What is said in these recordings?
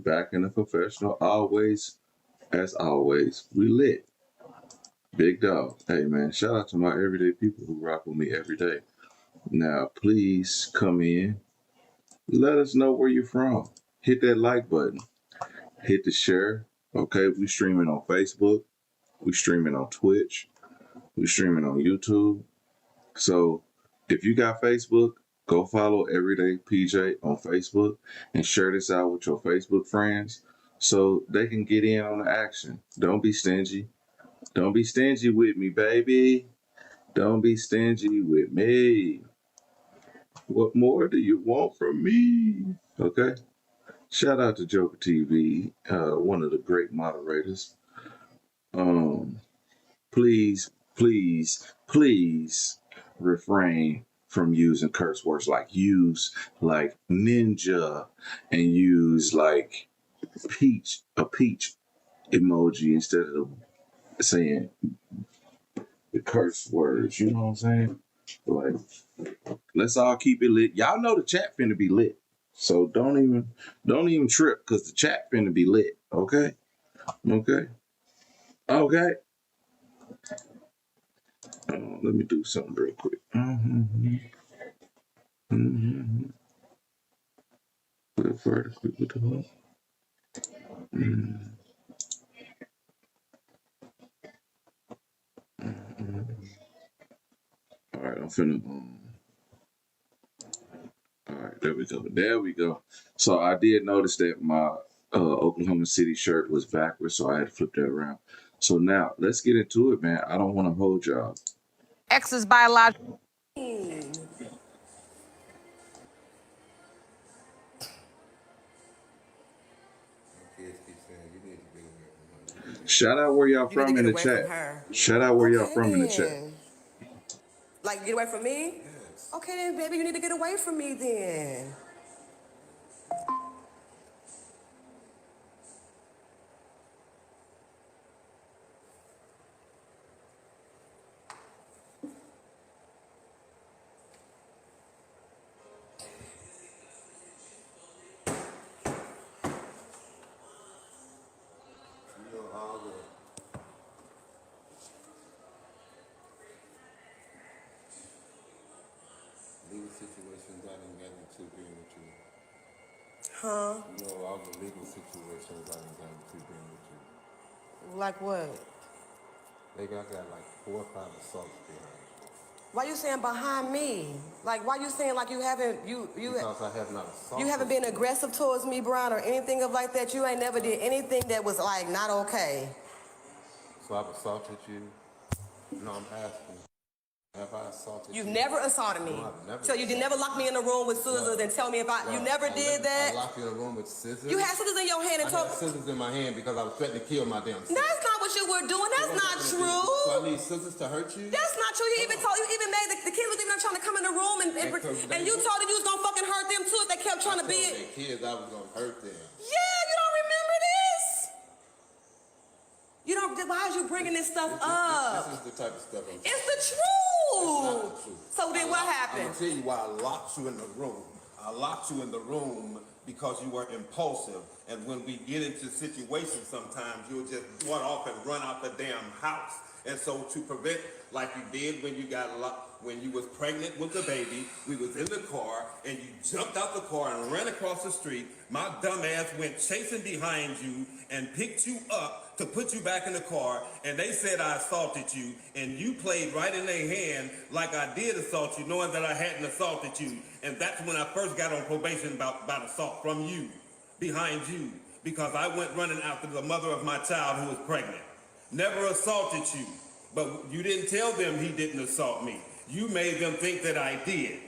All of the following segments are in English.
back in the professional. Always, as always, we lit. Big dog. Hey man, shout out to my everyday people who rock with me every day. Now, please come in. Let us know where you're from. Hit that like button. Hit the share. Okay, we streaming on Facebook. We streaming on Twitch. We streaming on YouTube. So if you got Facebook, go follow Everyday PJ on Facebook and share this out with your Facebook friends so they can get in on the action. Don't be stingy. Don't be stingy with me, baby. Don't be stingy with me. What more do you want from me? Okay. Shout out to Joker TV, one of the great moderators. Please, please, please refrain from using curse words like use like ninja and use like a peach emoji instead of saying the curse words. You know what I'm saying? Like, let's all keep it lit. Y'all know the chat finna be lit. So don't even trip because the chat finna be lit. Okay? Okay? Okay? Let me do something real quick. Put it further quick with the hook. All right, I'm finna. All right, there we go. There we go. So I did notice that my Oklahoma City shirt was backwards, so I had to flip that around. So now let's get into it, man. I don't want to hold y'all. X's biological. Shout out where y'all from in the chat. Shout out where y'all from in the chat. Like, get away from me? Yes. Okay, then, baby, you need to get away from me, then. Legal situations I didn't get into being with you. Huh? You know, all the legal situations I didn't get into being with you. Like what? Nigga, I got like 4 or 5 assaults behind you. Why you saying behind me? Like, why you saying like you haven't, Because I have not assaulted you haven't been aggressive towards me, Brian, or anything of like that? You ain't never did anything that was like not okay. So I've assaulted you? No, I'm asking. Have I assaulted you? You've never assaulted me. No, I've never. So you did never lock me in a room with scissors and tell me if I, you never did that? I locked you in a room with scissors? You had scissors in your hand and told me. I had scissors in my hand because I was threatening to kill my damn sister. That's not what you were doing. That's not true. So I need scissors to hurt you? That's not true. You even made the kids was even trying to come in the room and you told them you was gonna fucking hurt them too if they kept trying to be it. The kids, I was gonna hurt them. Yeah, you don't remember this? You don't. Why is you bringing this stuff up? This is the type of stuff I'm saying. It's the truth. It's not the truth. So then what happened? I'm gonna tell you why I locked you in the room. I locked you in the room because you were impulsive. And when we get into situations sometimes, you'll just run off and run out the damn house. And so to prevent, like you did when you got locked, when you was pregnant with the baby, we was in the car and you jumped out the car and ran across the street. My dumb ass went chasing behind you and picked you up to put you back in the car, and they said I assaulted you, and you played right in their hand like I did assault you, knowing that I hadn't assaulted you. And that's when I first got on probation about assault from you, behind you, because I went running after the mother of my child who was pregnant. Never assaulted you, but you didn't tell them he didn't assault me. You made them think that I did.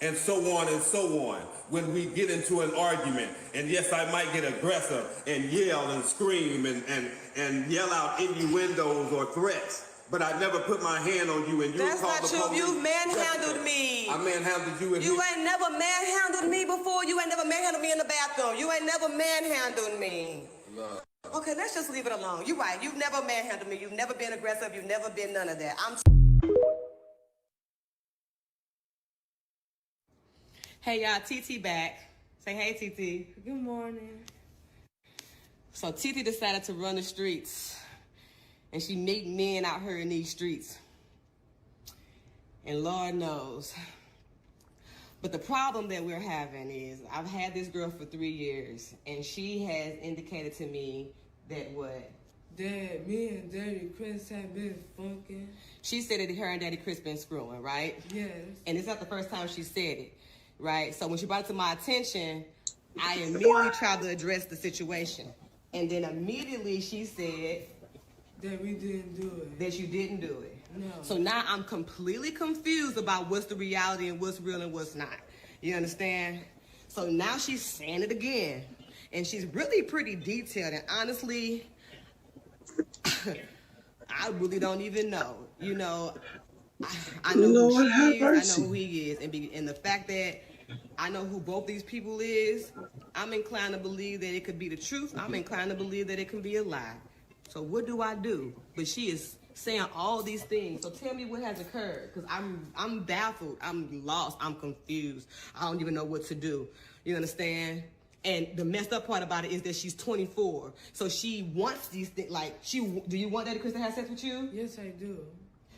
And so on and so on. When we get into an argument, and yes, I might get aggressive and yell and scream and yell out innuendos or threats, but I never put my hand on you and you That's called not the true. police. You manhandled me. I manhandled you. You ain't never manhandled me before. You ain't never manhandled me in the bathroom. You ain't never manhandled me. Love. Okay, let's just leave it alone. You're right. You've never manhandled me. You've never been aggressive. You've never been none of that. Hey y'all, TT back. Say hey, TT. Good morning. So TT decided to run the streets, and she meet men out here in these streets. And Lord knows. But the problem that we're having is I've had this girl for 3 years, and she has indicated to me that what? That me and Daddy Chris have been fucking. She said that her and Daddy Chris been screwing, right? Yes. And it's not the first time she said it, right? So when she brought it to my attention, I immediately tried to address the situation. And then immediately she said that we didn't do it. That you didn't do it. No. So now I'm completely confused about what's the reality and what's real and what's not. You understand? So now she's saying it again. And she's really pretty detailed. And honestly, I really don't even know. You know, I know who she is. I know who he is. And the fact that I know who both these people is, I'm inclined to believe that it could be the truth. I'm inclined to believe that it can be a lie. So what do I do? But she is saying all these things. So tell me what has occurred, because I'm baffled. I'm lost. I'm confused. I don't even know what to do. You understand? And the messed up part about it is that she's 24. So she wants these things. Like, do you want Daddy Chris to have sex with you? Yes, I do.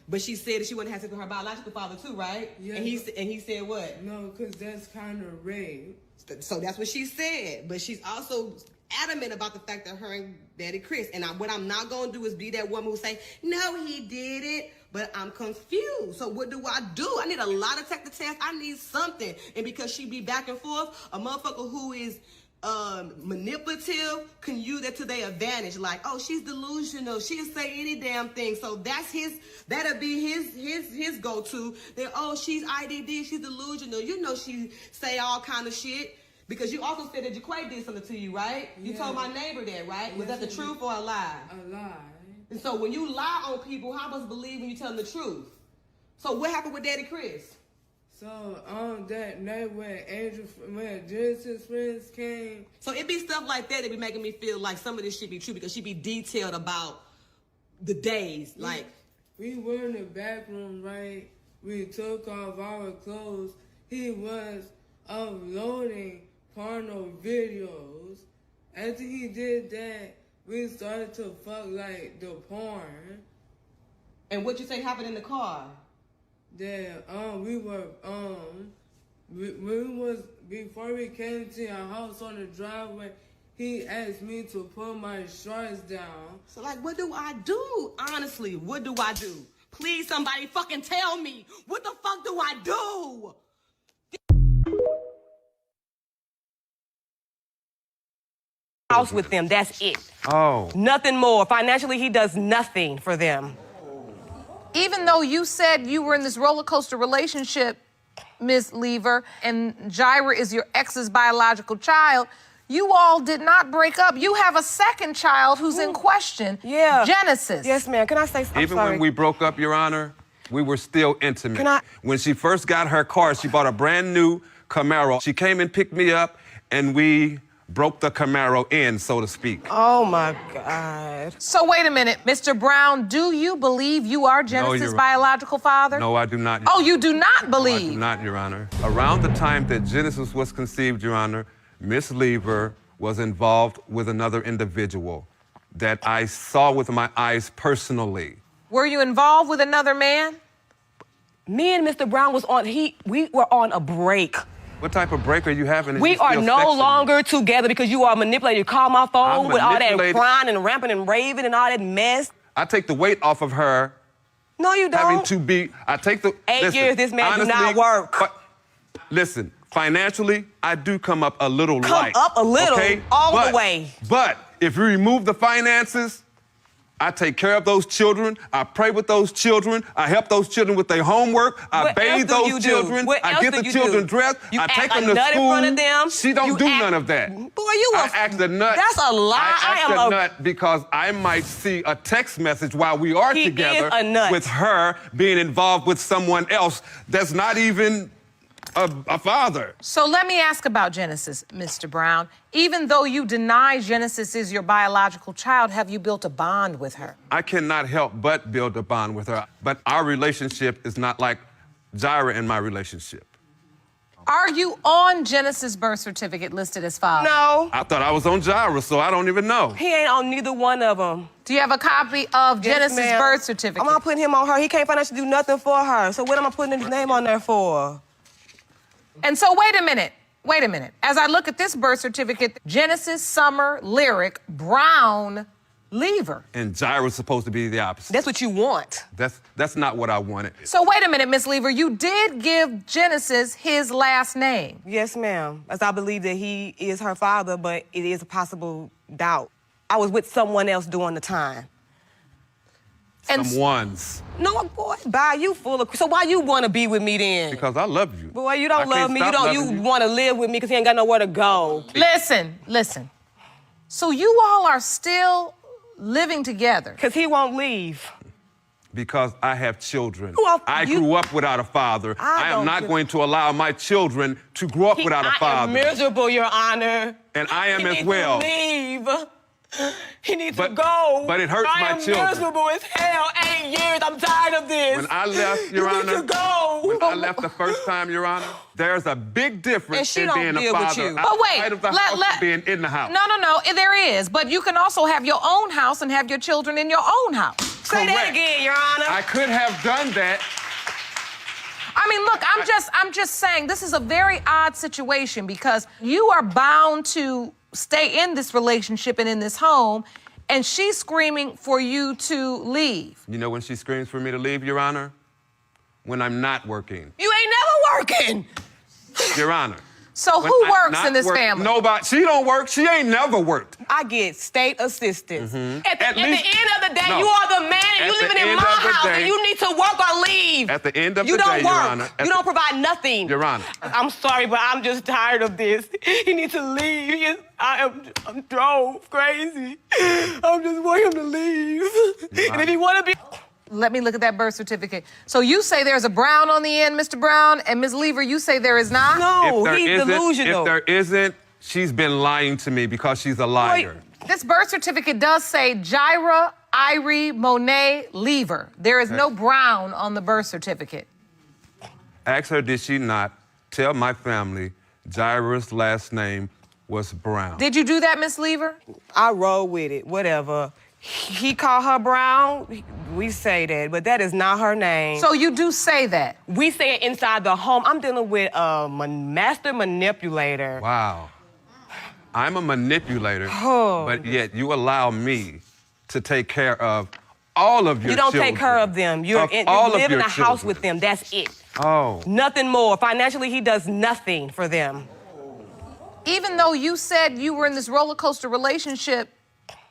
But she said that she wouldn't have sex with her biological father too, right? Yeah. And he said what? No, because that's kind of rape. So that's what she said. But she's also adamant about the fact that her and Daddy Chris. And what I'm not going to do is be that woman who say, no, he did it. But I'm confused. So what do? I need a lie detector test. I need something. And because she be back and forth, a motherfucker who is manipulative can use that to their advantage. Like, oh, she's delusional. She'll say any damn thing. So that'll be his go-to. That, oh, she's IDD, she's delusional. You know she say all kind of shit. Because you also said that Jaquay did something to you, right? You told my neighbor that, right? Was that the truth or a lie? A lie. And so when you lie on people, how much believe when you tell them the truth? So what happened with Daddy Chris? So on that night when Genesis friends came. So it be stuff like that be making me feel like some of this should be true, because she be detailed about the days. Like, we were in the back room, right? We took off our clothes. He was uploading porno videos. After he did that, we started to fuck like the porn. And what you say happened in the car? That before we came to our house on the driveway, he asked me to put my shorts down. So like, what do I do? Honestly, what do I do? Please, somebody fucking tell me. What the fuck do I do? House with them, that's it. Oh. Nothing more. Financially, he does nothing for them. Even though you said you were in this roller coaster relationship, Ms. Lever, and Jaira is your ex's biological child, you all did not break up. You have a second child who's in question. Yeah. Genesis. Yes, ma'am. Can I say something? Even when we broke up, Your Honor, we were still intimate. When she first got her car, she bought a brand new Camaro. She came and picked me up, and we broke the Camaro in, so to speak. Oh, my God. So wait a minute, Mr. Brown, do you believe you are Genesis' biological father? No, I do not. Oh, you do not believe? No, I do not, Your Honor. Around the time that Genesis was conceived, Your Honor, Miss Lever was involved with another individual that I saw with my eyes personally. Were you involved with another man? Me and Mr. Brown we were on a break. What type of break are you having? We are no longer together because you are manipulated. You call my phone with all that crying and ramping and raving and all that mess. I take the weight off of her. No, you don't. Having to be, I take the... 8 years, this man do not work. But, listen, financially, I do come up a little light. Come up a little, okay? all the way. But if you remove the finances, I take care of those children. I pray with those children. I help those children with their homework. I bathe those children. I get the children dressed. I take them to school. In front of them. She don't do none of that. Boy, I act a nut. That's a lie. I act a nut because I might see a text message while we are together with her being involved with someone else that's not even a father. So let me ask about Genesis, Mr. Brown. Even though you deny Genesis is your biological child, have you built a bond with her? I cannot help but build a bond with her. But our relationship is not like Jaira and my relationship. Are you on Genesis' birth certificate listed as father? No. I thought I was on Gyra, so I don't even know. He ain't on neither one of them. Do you have a copy of Genesis' birth certificate? I'm not putting him on her. He can't financially do nothing for her. So what am I putting his name on there for? And so wait a minute. As I look at this birth certificate, Genesis, Summer, Lyric, Brown, Lever. And Gyra's supposed to be the opposite. That's what you want. That's not what I wanted. So wait a minute, Miss Lever. You did give Genesis his last name. Yes, ma'am. As I believe that he is her father, but it is a possible doubt. I was with someone else during the time. Someone's. No, boy, bye. You full of. So why you want to be with me then? Because I love you. Boy, you don't love me. You want to live with me because you ain't got nowhere to go. Listen. So you all are still living together? Because he won't leave. Because I have children. Well, I grew up without a father. I am not going to allow my children to grow up without a father. I am miserable, Your Honor. And I am as well. He needs to leave. He needs to go. But it hurts my children. I am miserable as hell. 8 years. I'm tired of this. When I left, Your Honor. You need to go. When I left the first time, Your Honor, there's a big difference in being a father outside of the house and being in the house. No, there is. But you can also have your own house and have your children in your own house. Say that again, Your Honor. I could have done that. I mean, look, I'm just saying this is a very odd situation because you are bound to stay in this relationship and in this home, and she's screaming for you to leave. You know when she screams for me to leave, Your Honor? When I'm not working. You ain't never working. Your Honor. So who works in this family? Nobody. She don't work. She ain't never worked. I get state assistance. At the end of the day, no. you are the man and you living in my house and you need to work or leave. At the end of you the day, Your Honor. You don't provide nothing. Your Honor. I'm sorry, but I'm just tired of this. He needs to leave. I'm drove crazy. I'm just wanting him to leave. And if he want to be... Let me look at that birth certificate. So you say there's a Brown on the end, Mr. Brown, and Ms. Lever, you say there is not? No, he's delusional. If there isn't, she's been lying to me because she's a liar. Wait, this birth certificate does say Gyra, Irie, Monet, Lever. There is no Brown on the birth certificate. Ask her, did she not tell my family Gyra's last name was Brown? Did you do that, Miss Lever? I roll with it, whatever. He called her Brown, we say that, but that is not her name. So you do say that? We say it inside the home. I'm dealing with a master manipulator. Wow. I'm a manipulator, but yet you allow me to take care of all of your children. You don't take care of them. You live in a house with them, that's it. Oh. Nothing more. Financially, he does nothing for them. Even though you said you were in this roller coaster relationship,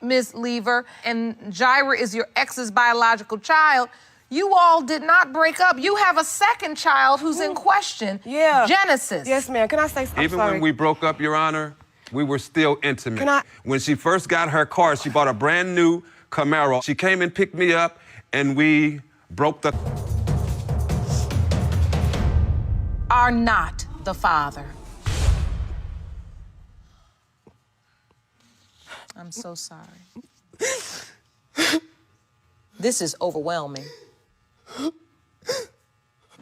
Ms. Lever, and Gyra is your ex's biological child, you all did not break up. You have a second child who's in question, Genesis. Yes, ma'am. Can I say something? Even when we broke up, Your Honor, we were still intimate. When she first got her car, she bought a brand new Camaro. She came and picked me up, and we broke the... Are not the father. I'm so sorry. This is overwhelming.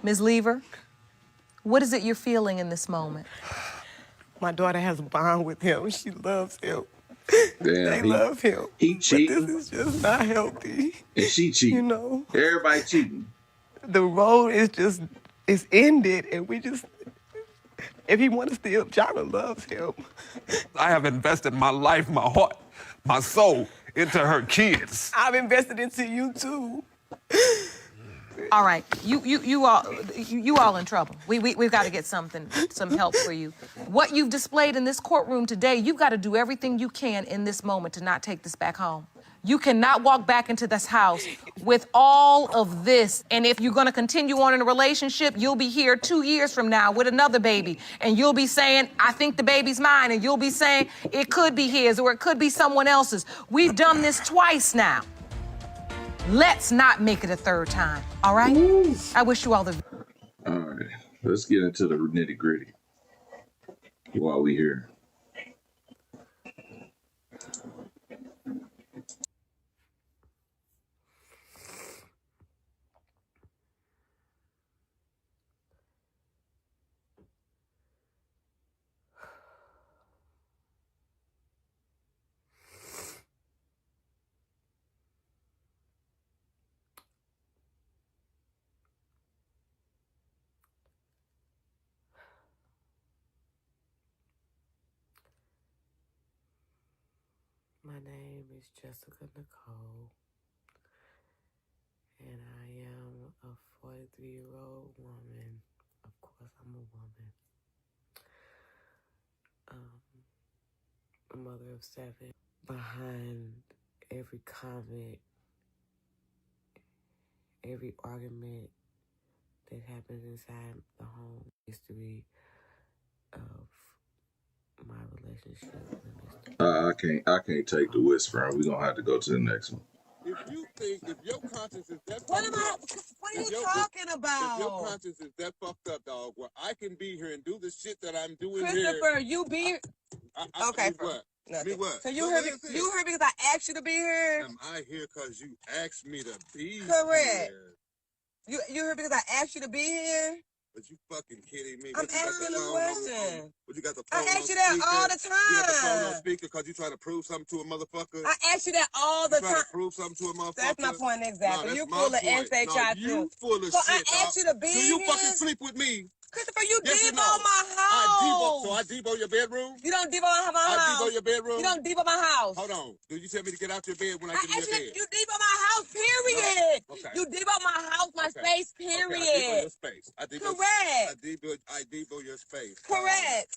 Ms. Lever, what is it you're feeling in this moment? My daughter has a bond with him. She loves him. Damn, they love him. He cheating. But this is just not healthy. And she cheating. You know? Everybody cheating. The road is ended, and we just... If he wants to still, Gyra loves him. I have invested my life, my heart, my soul into her kids. I've invested into you, too. All right, you all in trouble. We've got to get some help for you. What you've displayed in this courtroom today, you've got to do everything you can in this moment to not take this back home. You cannot walk back into this house with all of this. And if you're going to continue on in a relationship, you'll be here 2 years from now with another baby. And you'll be saying, I think the baby's mine. And you'll be saying, it could be his or it could be someone else's. We've done this twice now. Let's not make it a third time, all right? Ooh. I wish you all the... All right, let's get into the nitty-gritty while we here. name is Jessica Nicole, and I am a 43-year-old woman. Of course, I'm a woman. A mother of 7. Behind every comment, every argument that happens inside the home, history of my relationship with Mr. I can't take the whispering. We're gonna have to go to the next one. If you think, if your conscience is that What fucked am I? up, What are you talking about? if your conscience is that fucked up, dog, where I can be here and do the shit that I'm doing Christopher, here. you be okay. Me what? Nothing. Me what? So you heard me? You heard because I asked you to be here. Am I here because you asked me to be Correct. here? You heard because I asked you to be here. But you fucking kidding me? I'm asking a question. What you got the phone I ask on you that speaker? all the time. You got the phone on speaker because you trying to prove something to a motherfucker? I ask you that all the time. Trying to prove something to a motherfucker? That's my point exactly. No, you full of insane no, you full of so shit, I asked you to be Do here. you fucking sleep with me? Christopher, you yes Debo my house. So I Debo your bedroom? You don't Debo my house. I Debo your bedroom? You don't Debo my house. Hold on. Do you tell me to get out your bed when I get in your bed? You Debo my house, period. No. Okay. You Debo my house, my space, period. Okay, I Debo your space. Correct. I Debo your space. Correct.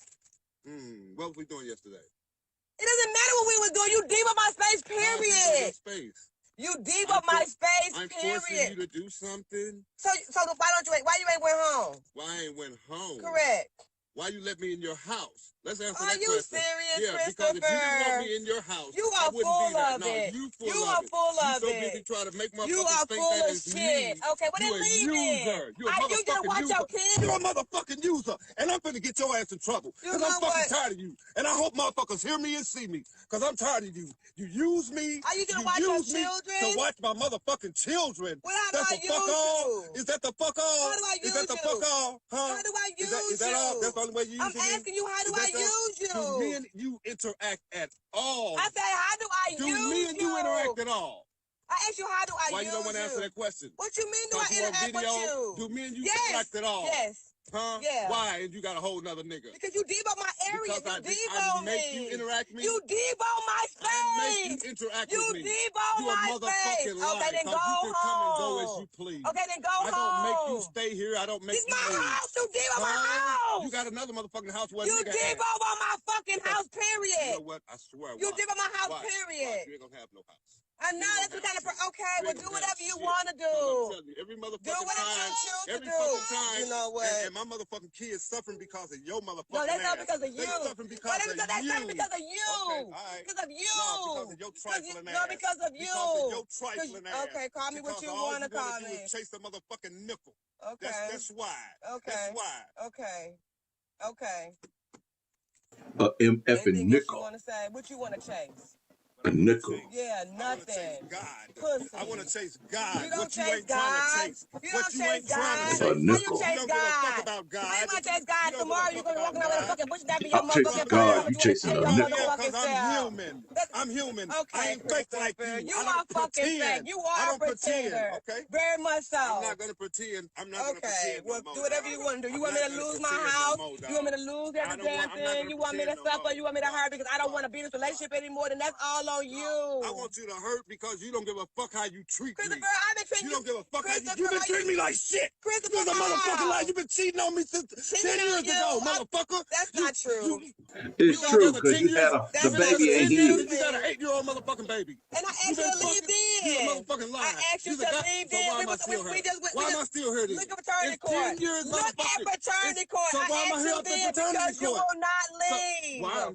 What was we doing yesterday? It doesn't matter what we were doing. You Debo my space, period. Your space. You Debo my space, I'm period. forcing you to do something. So why don't you? Why you ain't went home? Why I ain't went home? Correct. Why you let me in your house? Let's answer that question. Are you serious, yeah, Christopher? Because if you didn't want me in your house, you are full of it. No, you full you of are it. full You of so it. busy trying to make motherfuckers You are think full that of it's shit. me. Okay, what you they leaving? user. You a I motherfucking you didn't watch user. your kids. You're a motherfucking user, and I'm finna get your ass in trouble because I'm fucking tired of you. And I hope motherfuckers hear me and see me because I'm tired of you. You use me. Are you gonna watch your children? To watch my motherfucking children. Well, how That's do I the fuck use all. you? Is that the fuck all? How do I use Is that the you? fuck all? Huh? How do I use you? Is that all? That's the only way you use I'm asking you, how do I use you? Do me and you interact at all? I said, how do I use you? Do me and you interact at all? I asked you, how do I use you? Why you don't want to answer that question? What you mean, do I interact with you? Do me and you yes. interact at all? Yes. Huh? Yeah. Why? And you got a whole nother nigga. Because you debo my area. Because you I debo make me. you interact me. You debo my space. I make you interact with me. You debo my space. Okay, then go home. You can come and go as you please. Okay, then go home. I don't make you stay here. I don't make you you leave. This my house. You debo my house. You got another motherfucking house where you debo on my fucking house, period. You know what? I swear. You debo my house, period. You ain't gonna have no house. I know that's what kind of okay. Well, do whatever you want to do. I'm telling you, every motherfucking do what time, you choose every to do. fucking time, you know what? And my motherfucking kids suffering because of your motherfucking No, that's not ass. because of you. They suffering because of you. That's not because of you. Okay, all right. Because of you. No, because of your trifling ass. No, because of you. Because of your trifling ass. Okay, call me what you want to call me. Is chase the motherfucking nickel. Okay. That's why. Okay. That's why. Okay. Okay. MF nickel. What you want to chase? A nickel. Yeah, nothing. God. I want to chase God. You don't what you chase ain't God. trying to chase. You what don't you chase ain't trying to God. chase. A nickel. You don't give a fuck about God. How you gonna chase God tomorrow? You're gonna walk around with a fucking bush knife in your I'm chasing motherfucking God. body. You chasing a nickel. Because I'm human. I'm human. Okay, I ain't fake like you. You are fucking fake. You are a pretender. Okay? Very much so. I'm not gonna pretend. I'm not gonna pretend. Well, no more, do whatever you want to do. You want me to lose my house? You want me to lose every damn thing? You want me to suffer? You want me to hurt because I don't want to be in this relationship anymore? Then that's all on you. I want you to hurt because you don't give a fuck how you treat me. Christopher, I've been treating you. don't give a fuck how Christopher, you've been treating me like shit. Christopher, You're a motherfucking lie. You've been cheating on me since 10 years ago, motherfucker. That's not true. It's true because you had the baby ain't here. You got an 8-year-old motherfucking baby. And I asked you to leave then. You a motherfucking lie. I asked you to leave then. Why am I still here? Why am I still here then? Look at paternity court. 10 years, Look at paternity court. So why am I here at the paternity court? Because you will not leave. Why?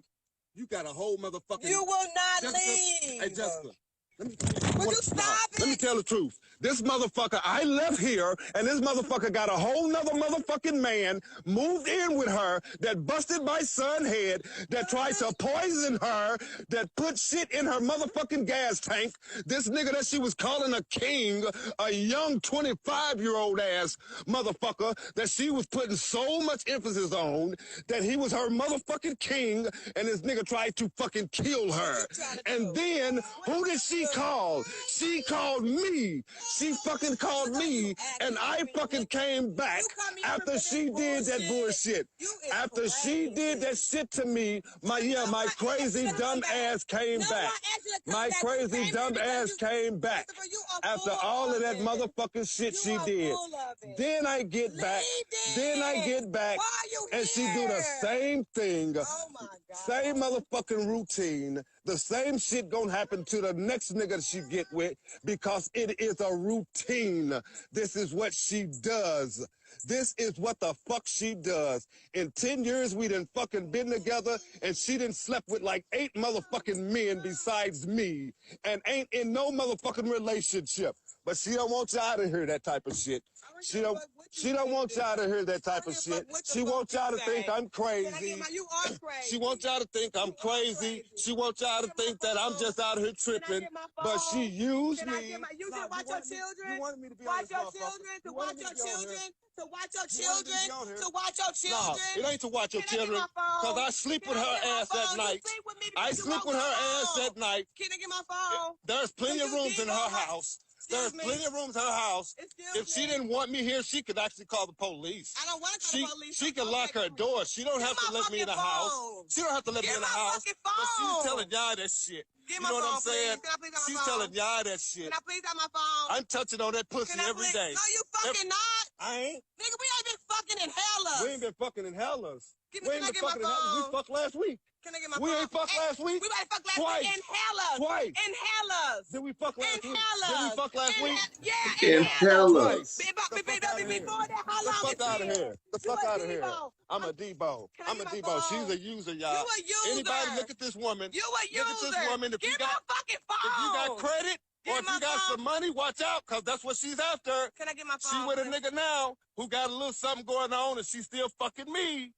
You got a whole motherfucking... You will not Jessica, leave. Hey, Jessica. Would you stop it? Let me tell the truth. This motherfucker, I left here, and this motherfucker got a whole nother motherfucking man, moved in with her, that busted my son head, that tried to poison her, that put shit in her motherfucking gas tank. This nigga that she was calling a king, a young 25-year-old ass motherfucker that she was putting so much emphasis on, that he was her motherfucking king, and this nigga tried to fucking kill her. And then, who did she called. She called me. She fucking called me, and I fucking came back after she did that bullshit. After she did that shit to me, my crazy dumb ass came back. My crazy dumb ass came back after all of that motherfucking shit she did. Then I get back. Then I get back, and she do the same thing. Same motherfucking routine. The same shit gonna happen to the next nigga she get with because it is a routine. This is what she does. This is what the fuck she does. In 10 years, we done fucking been together, and she done slept with like 8 motherfucking men besides me, and ain't in no motherfucking relationship. But she don't want y'all to hear that type of shit. She don't want y'all to hear that type of shit. She wants y'all to think I'm crazy. She wants y'all to think I'm crazy. She wants y'all to think that I'm just out here tripping. But she used me. You should watch your children. You wanted me to be Watch your children. To watch your children. To watch your children. To watch your children. No, it ain't to watch your children. Because I sleep with her ass at night. I sleep with her ass at night. Can I get my phone? There's plenty of rooms in her house. There's plenty of rooms in her house. If she didn't want me here, she could actually call the police. I don't want to call the police. She can lock her door. She don't have to let me in the house. She don't have to let me in the house. But she's telling y'all that shit. You know what I'm saying? She's telling y'all that shit. Can I please have my phone? I'm touching on that pussy every day. No, you fucking not. I ain't. Nigga, we ain't been fucking in hellas. We ain't been fucking in hellas. Can I get my phone? We fucked last week. Can I get my phone? We ain't fucked last week. We might fuck last week in hellas. Twice. In hellas. Did we fuck last week? Hellas. Did we fuck last week? Yeah, In hellas. Before that, how long The fuck out of here. The fuck out of here. Debo. I'm a Debo. I'm a get my Debo. phone? She's a user, y'all. You a user. Anybody look at this woman. You a user. Look at this woman. If Give you my got fucking phone. If you got credit Give or if my you got phone. some money, watch out, because that's what she's after. Can I get my phone? She with a nigga now who got a little something going on and she's still fucking me.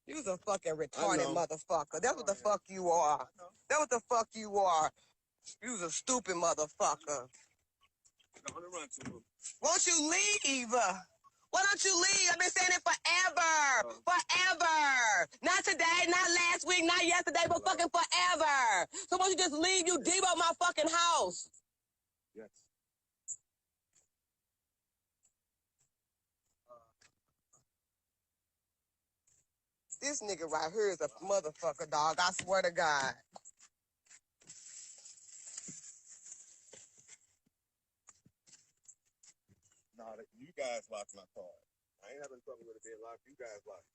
You's a fucking retarded motherfucker. That's what the fuck you are. That's what the fuck you are. You's a stupid motherfucker. Won't you leave? Why don't you leave? I've been saying it forever. Forever. Not today, not last week, not yesterday, but fucking forever. So why don't you just leave? You Debo my fucking house. Yes. This nigga right here is a motherfucker, dog. I swear to God. No, you guys locked my car. I ain't having trouble with it being locked. You guys locked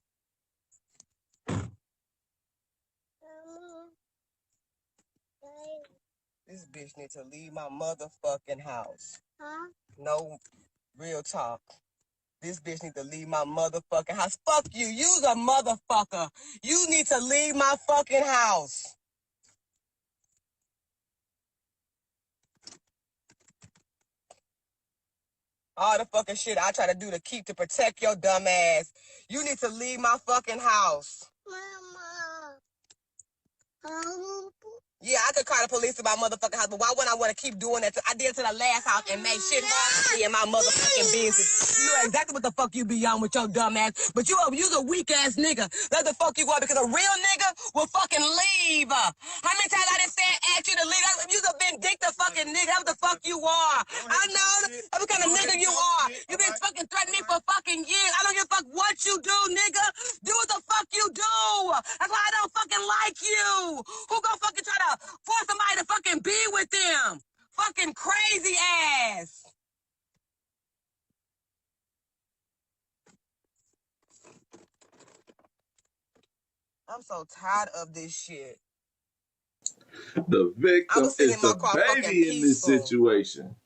it. This bitch need to leave my motherfucking house. Huh? No real talk. This bitch need to leave my motherfucking house. Fuck you. You's a motherfucker. You need to leave my fucking house. All the fucking shit I try to do to protect your dumb ass. You need to leave my fucking house. Mama. Yeah, I could call the police to my motherfucking house, but why wouldn't I want to keep doing that? I did to the last house and made shit in my motherfucking business. You know exactly what the fuck you be on with your dumb ass, but you's a weak ass nigga. That's the fuck you are, because a real nigga will fucking leave. How many times I done said ask you to leave? You's a vindictive fucking nigga. That's what the fuck you are. I know that's the kind of nigga you are. You been fucking threatening me for fucking years. I don't give a fuck what you do, nigga. Do what the fuck you do. That's why I don't fucking like you. Who gonna fucking try to force somebody to fucking be with them? Fucking crazy ass. I'm so tired of this shit. The victim is the baby in this situation.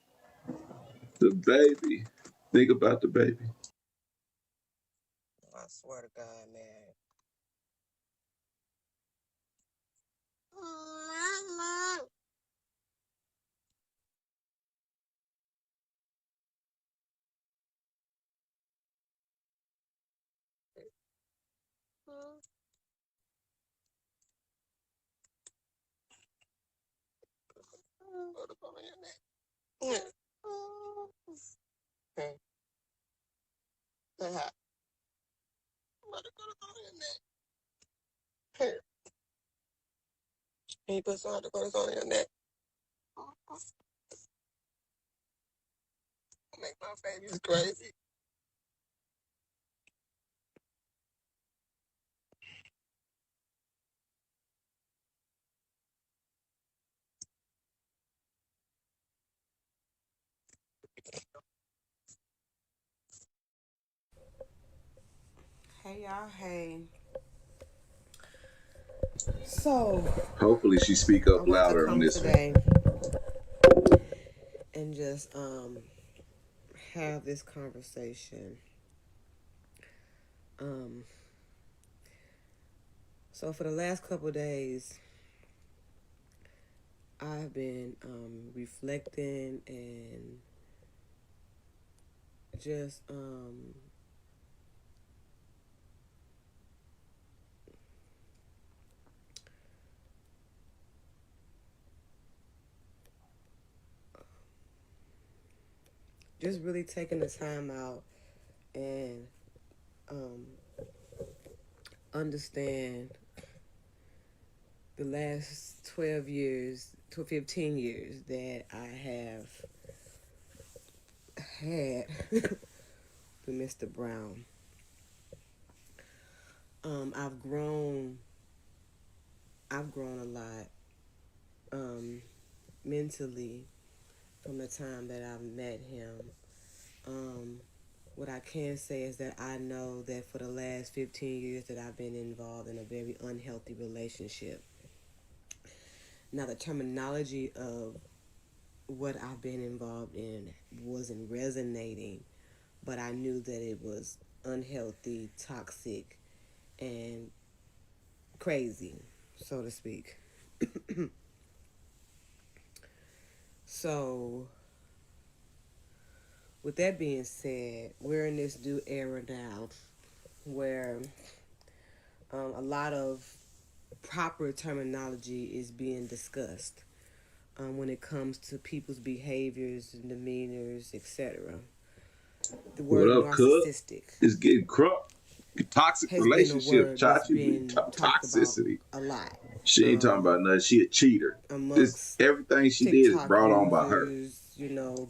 The baby. Think about the baby. I swear to God, man. Mama. Can you put some hydrocortisone on your neck? Make my babies crazy. Hey y'all, hey. So Hopefully she speak I up want to louder on come this one. today and just have this conversation. So for the last couple of days, I've been reflecting and just just really taking the time out and understand the last 12 years to 15 years that I have had with Mr. Brown. I've grown a lot mentally from the time that I've met him. What I can say is that I know that for the last 15 years that I've been involved in a very unhealthy relationship. Now the terminology of what I've been involved in wasn't resonating, but I knew that it was unhealthy, toxic, and crazy, so to speak. So, with that being said, we're in this new era now where a lot of proper terminology is being discussed when it comes to people's behaviors and demeanors, etc. The What word up, Cook? narcissistic It's getting crunk. Toxic has been a relationship, word that's Chachi. been talked about Toxicity. a lot She ain't talking about nothing. She a cheater. This amongst everything she did is TikTok brought on by her. users,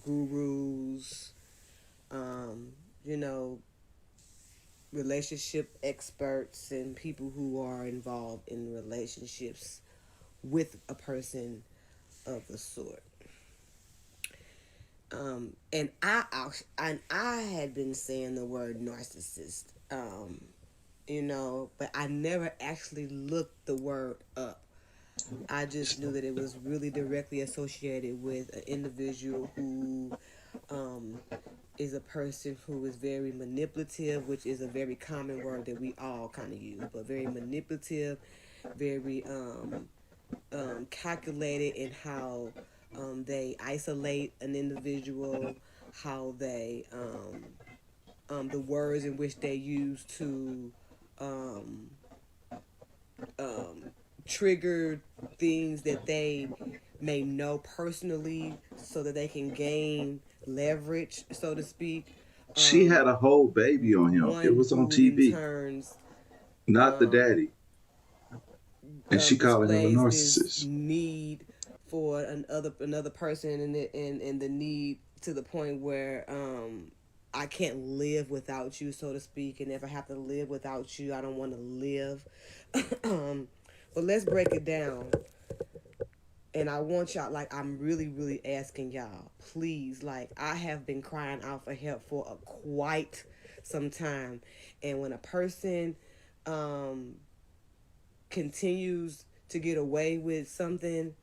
gurus, um, you know, relationship experts and people who are involved in relationships with a person of the sort. And I had been saying the word narcissist, but I never actually looked the word up. I just knew that it was really directly associated with an individual who is a person who is very manipulative, which is a very common word that we all kind of use, but very manipulative, very calculated in how they isolate an individual, how they the words in which they use to um, trigger things that they may know personally so that they can gain leverage, so to speak. She had a whole baby on him. It One was on who in TV, turns not the daddy. And she calling him a displays this narcissist. need for another person and the need to the point where I can't live without you, so to speak, and if I have to live without you, I don't want to live. But let's break it down. And I want y'all, like, I'm really, really asking y'all, please, like, I have been crying out for help for quite some time. And when a person continues to get away with something,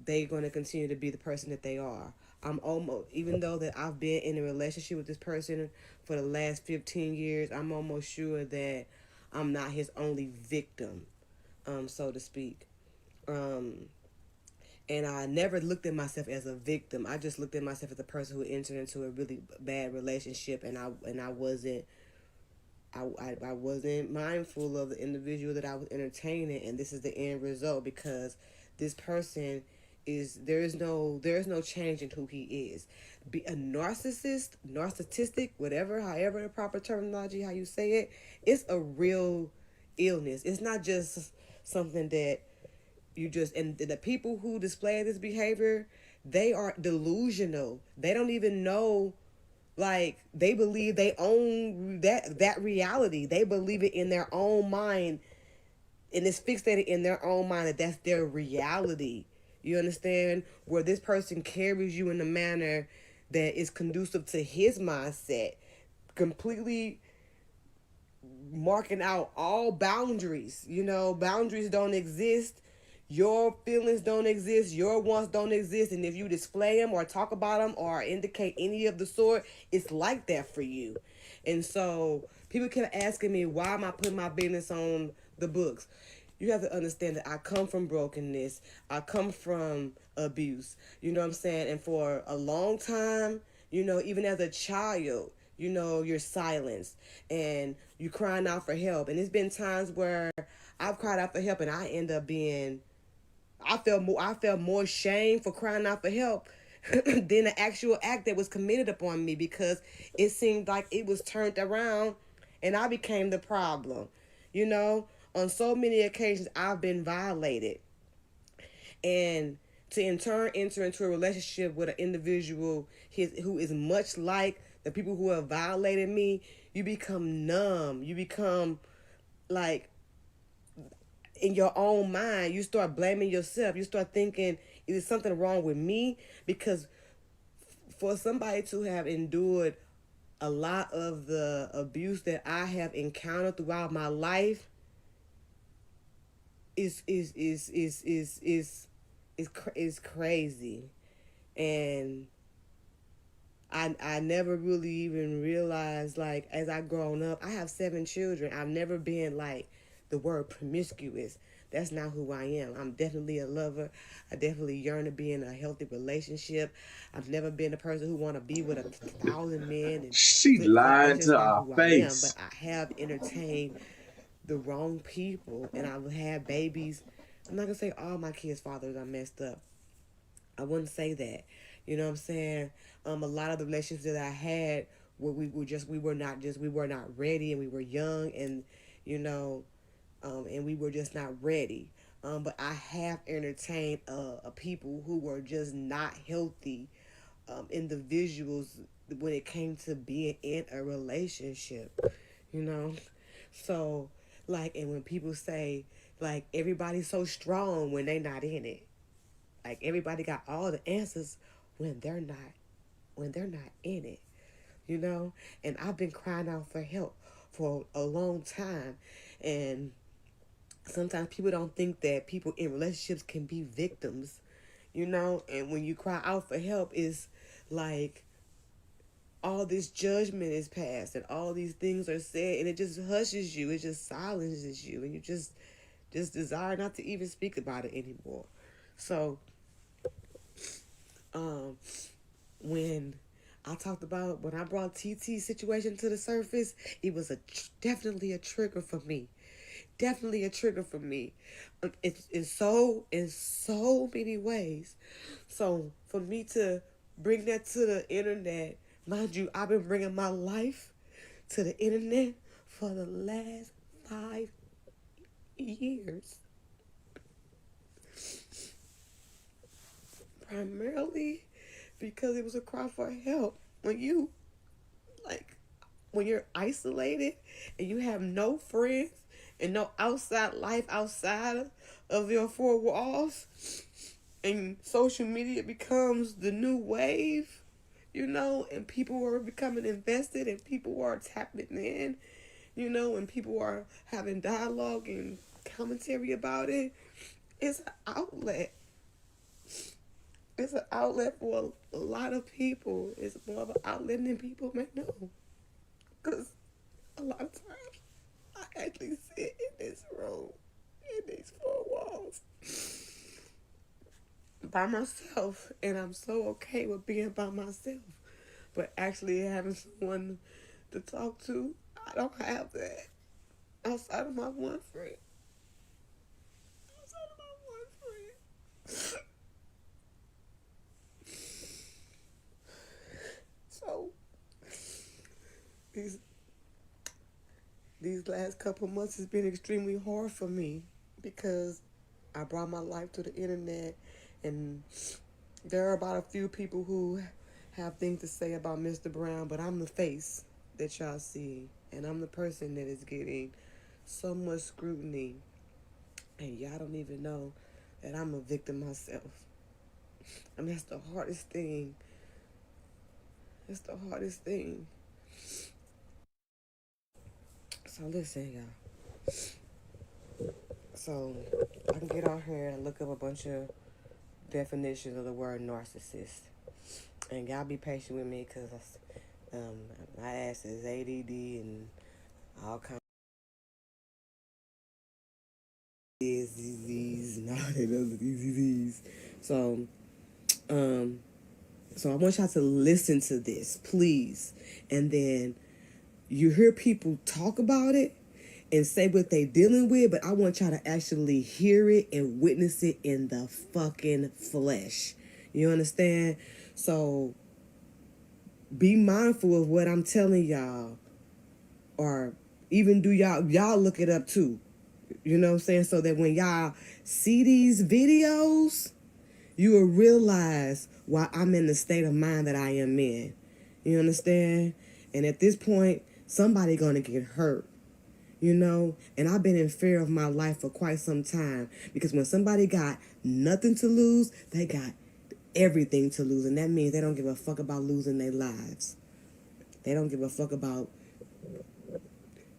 they're going to continue to be the person that they are. I'm almost, even though that I've been in a relationship with this person for the last 15 years, I'm almost sure that I'm not his only victim, so to speak. And I never looked at myself as a victim. I just looked at myself as a person who entered into a really bad relationship, and I wasn't I wasn't mindful of the individual that I was entertaining, and this is the end result because this person is there is no change in who he is. Be a narcissistic, whatever, however the proper terminology, how you say it, it's a real illness. It's not just something that You just, and the people who display this behavior, they are delusional. They don't even know, like, they believe they own that reality. They believe it in their own mind, and it's fixated in their own mind that that's their reality. You understand? Where this person carries you in a manner that is conducive to his mindset, completely marking out all boundaries. Boundaries don't exist. Your feelings don't exist. Your wants don't exist. And if you display them or talk about them or indicate any of the sort, it's like that for you. And so people kept asking me, why am I putting my business on the books? You have to understand that I come from brokenness. I come from abuse. You know what I'm saying? And for a long time, even as a child, you're silenced and you crying out for help. And it's been times where I've cried out for help and I end up I felt more shame for crying out for help than the actual act that was committed upon me, because it seemed like it was turned around and I became the problem. On so many occasions I've been violated. And to in turn enter into a relationship with an individual who is much like the people who have violated me, you become numb. You become like, in your own mind, you start blaming yourself. You start thinking, is there something wrong with me? Because for somebody to have endured a lot of the abuse that I have encountered throughout my life is crazy. And I never really even realized, like, as I grown up, I have 7 children. I've never been like the word promiscuous. That's not who I am. I'm definitely a lover. I definitely yearn to be in a healthy relationship. I've never been a person who want to be with 1,000 men and She flip flop. That's lied just to not our who I am. But face. I have entertained the wrong people, and I've had babies. I'm not gonna say all my kids' fathers are messed up. I wouldn't say that. You know what I'm saying? A lot of the relationships that I had where we were not ready, and we were young, and and we were just not ready. But I have entertained a people who were just not healthy individuals when it came to being in a relationship. You know, so like, and when people say like everybody's so strong when they not in it, like everybody got all the answers when they're not in it, And I've been crying out for help for a long time, and sometimes people don't think that people in relationships can be victims, And when you cry out for help, is like all this judgment is passed and all these things are said, and it just hushes you, it just silences you, and you just desire not to even speak about it anymore. So um when when I brought TT's situation to the surface, it was definitely a trigger for me. Definitely a trigger for me. It's in so many ways. So for me to bring that to the internet, mind you, I've been bringing my life to the internet for the last 5 years. Primarily because it was a cry for help. When you're isolated and you have no friends and no outside life outside of your 4 walls, and social media becomes the new wave, and people are becoming invested and people are tapping in, and people are having dialogue and commentary about it. It's an outlet. It's an outlet for a lot of people. It's more of an outlet than people may know. Because a lot of times I actually sit in this room, in these 4 walls, by myself. And I'm so okay with being by myself. But actually having someone to talk to, I don't have that. Outside of my one friend. Outside of my one friend. So these last couple months has been extremely hard for me because I brought my life to the internet, and there are about a few people who have things to say about Mr. Brown, but I'm the face that y'all see, and I'm the person that is getting so much scrutiny, and y'all don't even know that I'm a victim myself. I mean, that's the hardest thing. It's the hardest thing. So listen, y'all. So I can get on here and look up a bunch of definitions of the word narcissist, and y'all be patient with me because my ass is ADD and all kinds of disease and all that other disease. So so I want y'all to listen to this, please, and then you hear people talk about it and say what they dealing with, but I want y'all to actually hear it and witness it in the fucking flesh. You understand? So be mindful of what I'm telling y'all, or even do y'all look it up too. You know what I'm saying? So that when y'all see these videos, you will realize why I'm in the state of mind that I am in. You understand? And at this point, somebody gonna get hurt. You know, and I've been in fear of my life for quite some time, because when somebody got nothing to lose, they got everything to lose, and that means they don't give a fuck about losing their lives. They don't give a fuck about,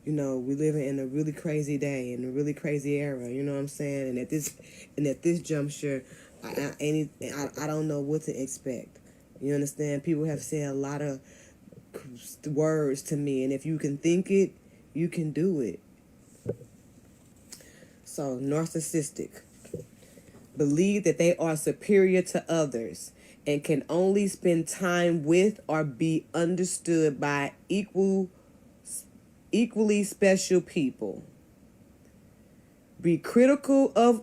you know, we living in a really crazy day, in a really crazy era, you know what I'm saying? And at this juncture, I don't know what to expect. You understand? People have said a lot of words to me, and if you can think it, you can do it. So, narcissistic. Believe that they are superior to others and can only spend time with or be understood by equally special people. Be critical of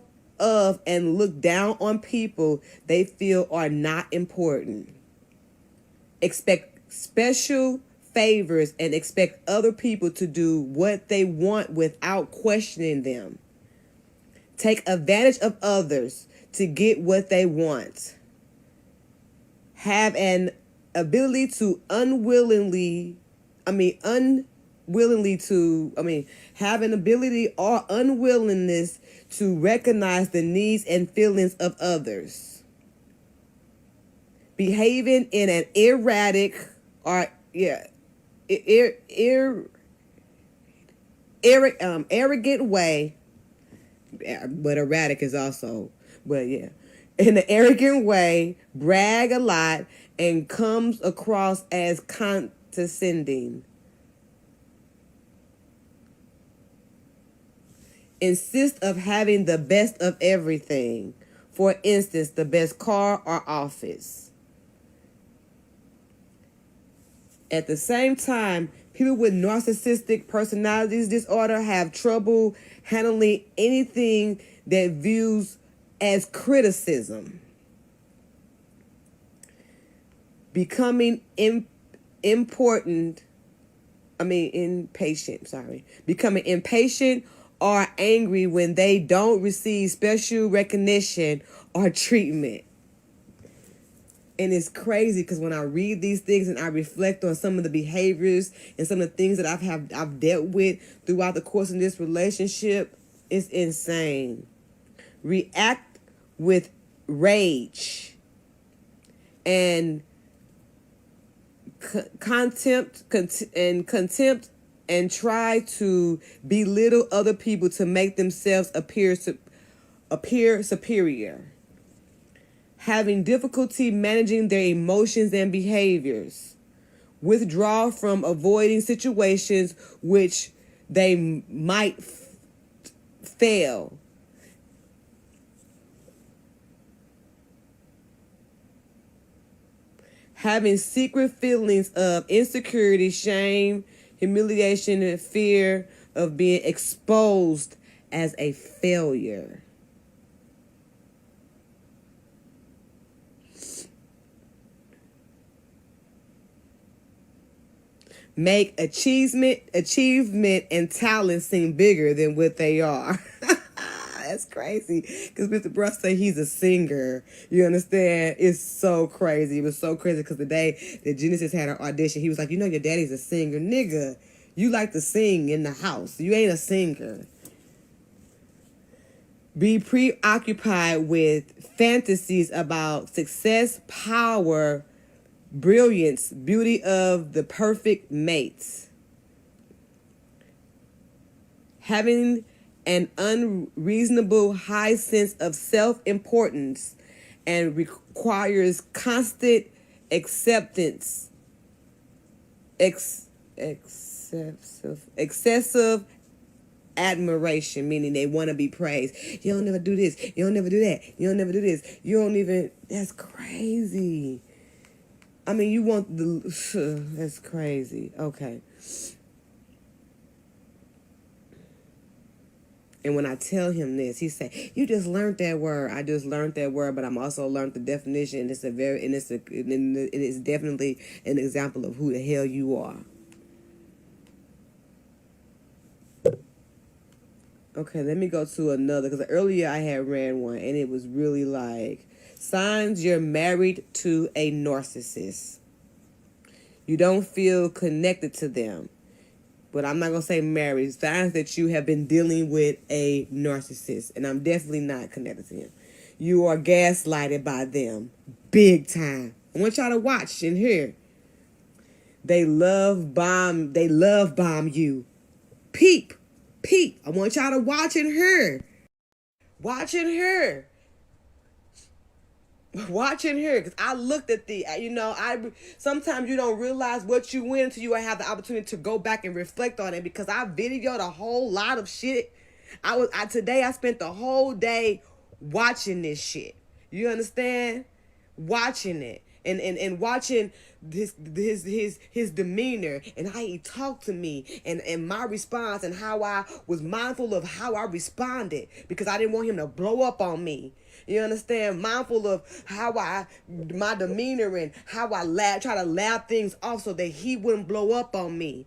and look down on people they feel are not important. Expect special favors and expect other people to do what they want without questioning them. Take advantage of others to get what they want. Have an ability to have an ability or unwillingness to recognize the needs and feelings of others. Behaving in an erratic or arrogant way, but erratic is also, but yeah, in an arrogant way, brag a lot, and comes across as condescending. Insist of having the best of everything. For instance, the best car or office. At the same time, people with narcissistic personality disorder have trouble handling anything that views as criticism. Becoming impatient, Becoming impatient or angry when they don't receive special recognition or treatment. And it's crazy because when I read these things and I reflect on some of the behaviors and some of the things that I've dealt with throughout the course of this relationship, it's insane. React with rage and contempt and try to belittle other people to make themselves appear superior. Having difficulty managing their emotions and behaviors. Withdraw from avoiding situations which they might fail. Having secret feelings of insecurity, shame, humiliation, and fear of being exposed as a failure. Make achievement and talent seem bigger than what they are. That's crazy. Because Mr. Bruss say he's a singer. You understand? It's so crazy. It was so crazy because the day that Genesis had her audition, he was like, you know your daddy's a singer. Nigga, you like to sing in the house. You ain't a singer. Be preoccupied with fantasies about success, power, brilliance, beauty of the perfect mates. Having an unreasonable high sense of self-importance and requires constant acceptance, excessive admiration, meaning they want to be praised. You don't never do this. You don't never do that. You don't never do this. You don't even. That's crazy. I mean, you want the. That's crazy. Okay. And when I tell him this, he say, "You just learned that word. I just learned that word, but I'm also learned the definition. And it is definitely an example of who the hell you are." Okay, let me go to another, because earlier I had ran one, and it was really like, signs you're married to a narcissist. You don't feel connected to them. But I'm not going to say married. Signs that you have been dealing with a narcissist, and I'm definitely not connected to him. You are gaslighted by them. Big time. I want y'all to watch and hear. They love bomb you. Peep. I want y'all to watch and hear. Watch and hear. Because I looked at sometimes you don't realize what you went until you have the opportunity to go back and reflect on it, because I videoed a whole lot of shit. Today I spent the whole day watching this shit. You understand? Watching it. And watching his demeanor and how he talked to me and my response and how I was mindful of how I responded, because I didn't want him to blow up on me. You understand? Mindful of my demeanor and how I try to laugh things off so that he wouldn't blow up on me.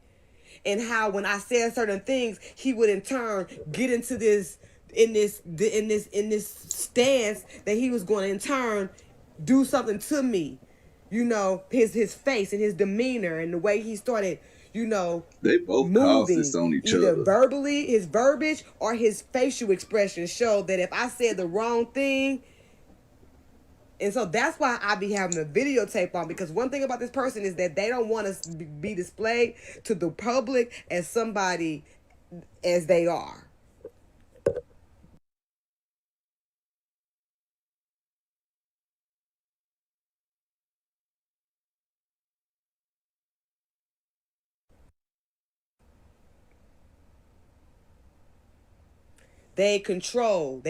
And how when I said certain things, he would in turn get into this stance that he was going to in turn do something to me. His face and his demeanor and the way he started, they both moving, caused this on each either other. verbally, his verbiage, or his facial expression showed that if I said the wrong thing. And so that's why I be having a videotape on, because one thing about this person is that they don't want us to be displayed to the public as somebody as they are. They're a control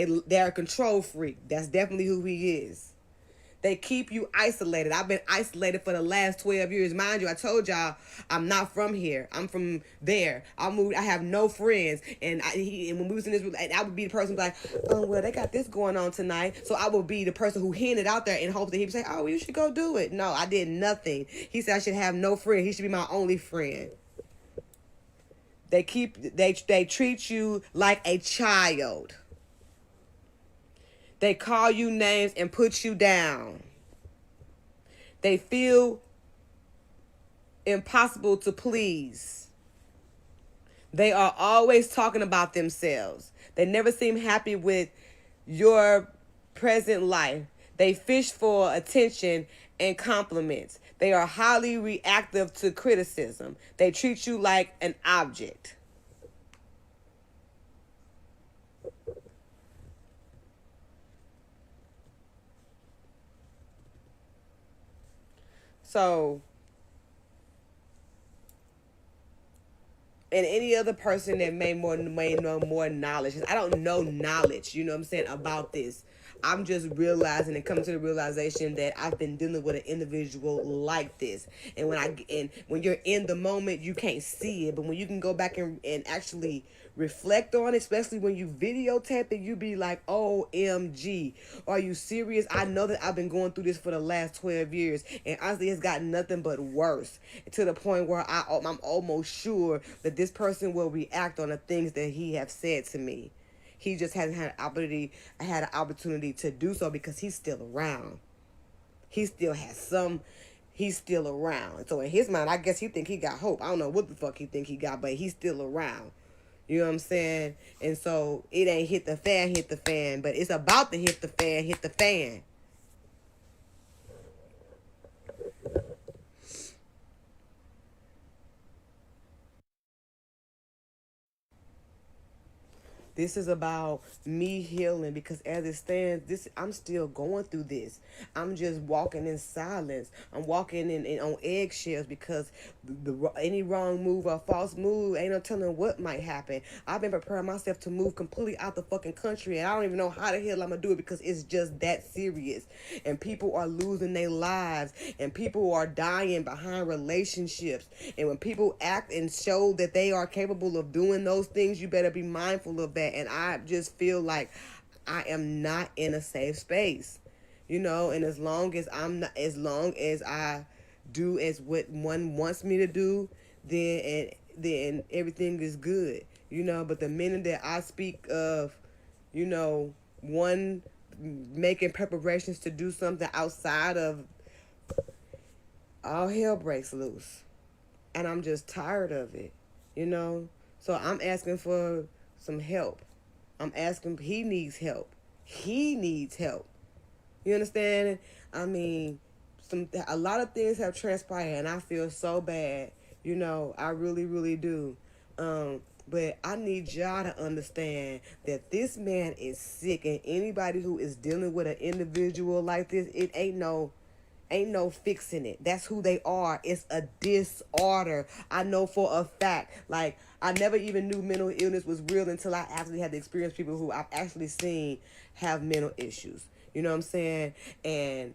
freak. That's definitely who he is. They keep you isolated. I've been isolated for the last 12 years. Mind you, I told y'all I'm not from here. I'm from there. I moved. I have no friends. And when we was in this, I would be the person like, oh, well, they got this going on tonight. So I would be the person who handed out there in hopes that he'd say, oh, well, you should go do it. No, I did nothing. He said I should have no friend. He should be my only friend. They treat you like a child. They call you names and put you down. They feel impossible to please. They are always talking about themselves. They never seem happy with your present life. They fish for attention and compliments. They are highly reactive to criticism. They treat you like an object. So, and any other person that may know more knowledge. I don't know knowledge, you know what I'm saying, about this. I'm just realizing and coming to the realization that I've been dealing with an individual like this. And when you're in the moment, you can't see it. But when you can go back and actually reflect on it, especially when you videotape it, you be like, OMG, are you serious? I know that I've been going through this for the last 12 years. And honestly, it's gotten nothing but worse, to the point where I'm almost sure that this person will react on the things that he have said to me. He just hasn't had an opportunity to do so because he's still around. He still has some. He's still around. So in his mind, I guess he think he got hope. I don't know what the fuck he think he got, but he's still around. You know what I'm saying? And so it ain't hit the fan, but it's about to hit the fan. This is about me healing because as it stands, I'm still going through this. I'm just walking in silence. I'm walking in on eggshells because any wrong move or false move, ain't no telling what might happen. I've been preparing myself to move completely out the fucking country, and I don't even know how the hell I'm gonna do it because it's just that serious. And people are losing their lives, and people are dying behind relationships. And when people act and show that they are capable of doing those things, you better be mindful of that. And I just feel like I am not in a safe space, and as long as I do as what one wants me to do, then everything is good, but the minute that I speak of, one making preparations to do something outside of, all hell breaks loose, and I'm just tired of it, so I'm asking for some help. He needs help. You understand? I mean, a lot of things have transpired, and I feel so bad. I really, really do. But I need y'all to understand that this man is sick, and anybody who is dealing with an individual like this, it ain't no fixing it. That's who they are. It's a disorder. I know for a fact. Like, I never even knew mental illness was real until I actually had to experience people who I've actually seen have mental issues. You know what I'm saying? And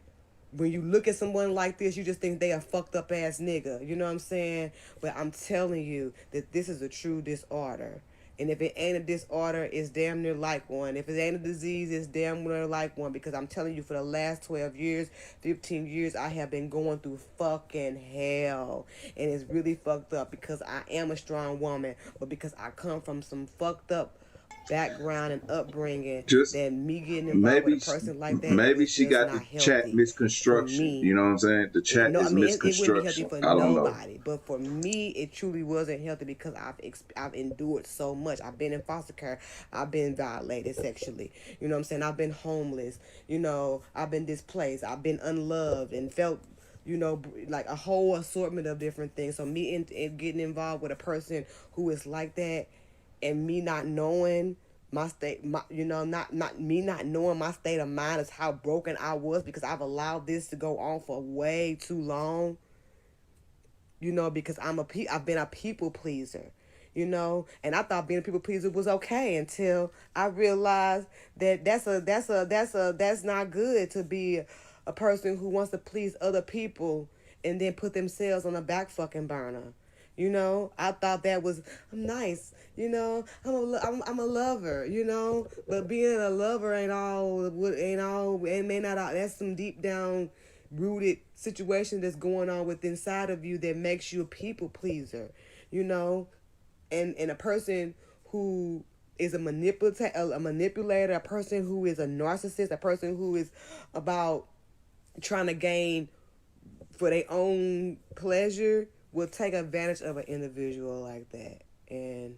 when you look at someone like this, you just think they a fucked up ass nigga. You know what I'm saying? But I'm telling you that this is a true disorder. And if it ain't a disorder, it's damn near like one. If it ain't a disease, it's damn near like one. Because I'm telling you, for the last 12 years, 15 years, I have been going through fucking hell. And it's really fucked up because I am a strong woman. But because I come from some fucked up background and upbringing, Just that me getting involved with a person like that maybe is she just got not the chat healthy for misconstruction. me. You know what I'm saying? The chat No, I is mean it wouldn't be healthy misconstruction. for I don't know. nobody, but for me, it truly wasn't healthy because I've endured so much. I've been in foster care. I've been violated sexually. You know what I'm saying? I've been homeless. I've been displaced. I've been unloved and felt, like a whole assortment of different things. So me in getting involved with a person who is like that, and me not knowing my state, not me not knowing my state of mind is how broken I was because I've allowed this to go on for way too long. Because I've been a people pleaser, and I thought being a people pleaser was okay until I realized that that's not good to be a person who wants to please other people and then put themselves on a back fucking burner. I thought that was, I'm nice, I'm a lover, but being a lover may not all, that's some deep down rooted situation that's going on with inside of you that makes you a people pleaser, and a person who is a manipulator, a person who is a narcissist, a person who is about trying to gain for their own pleasure will take advantage of an individual like that. And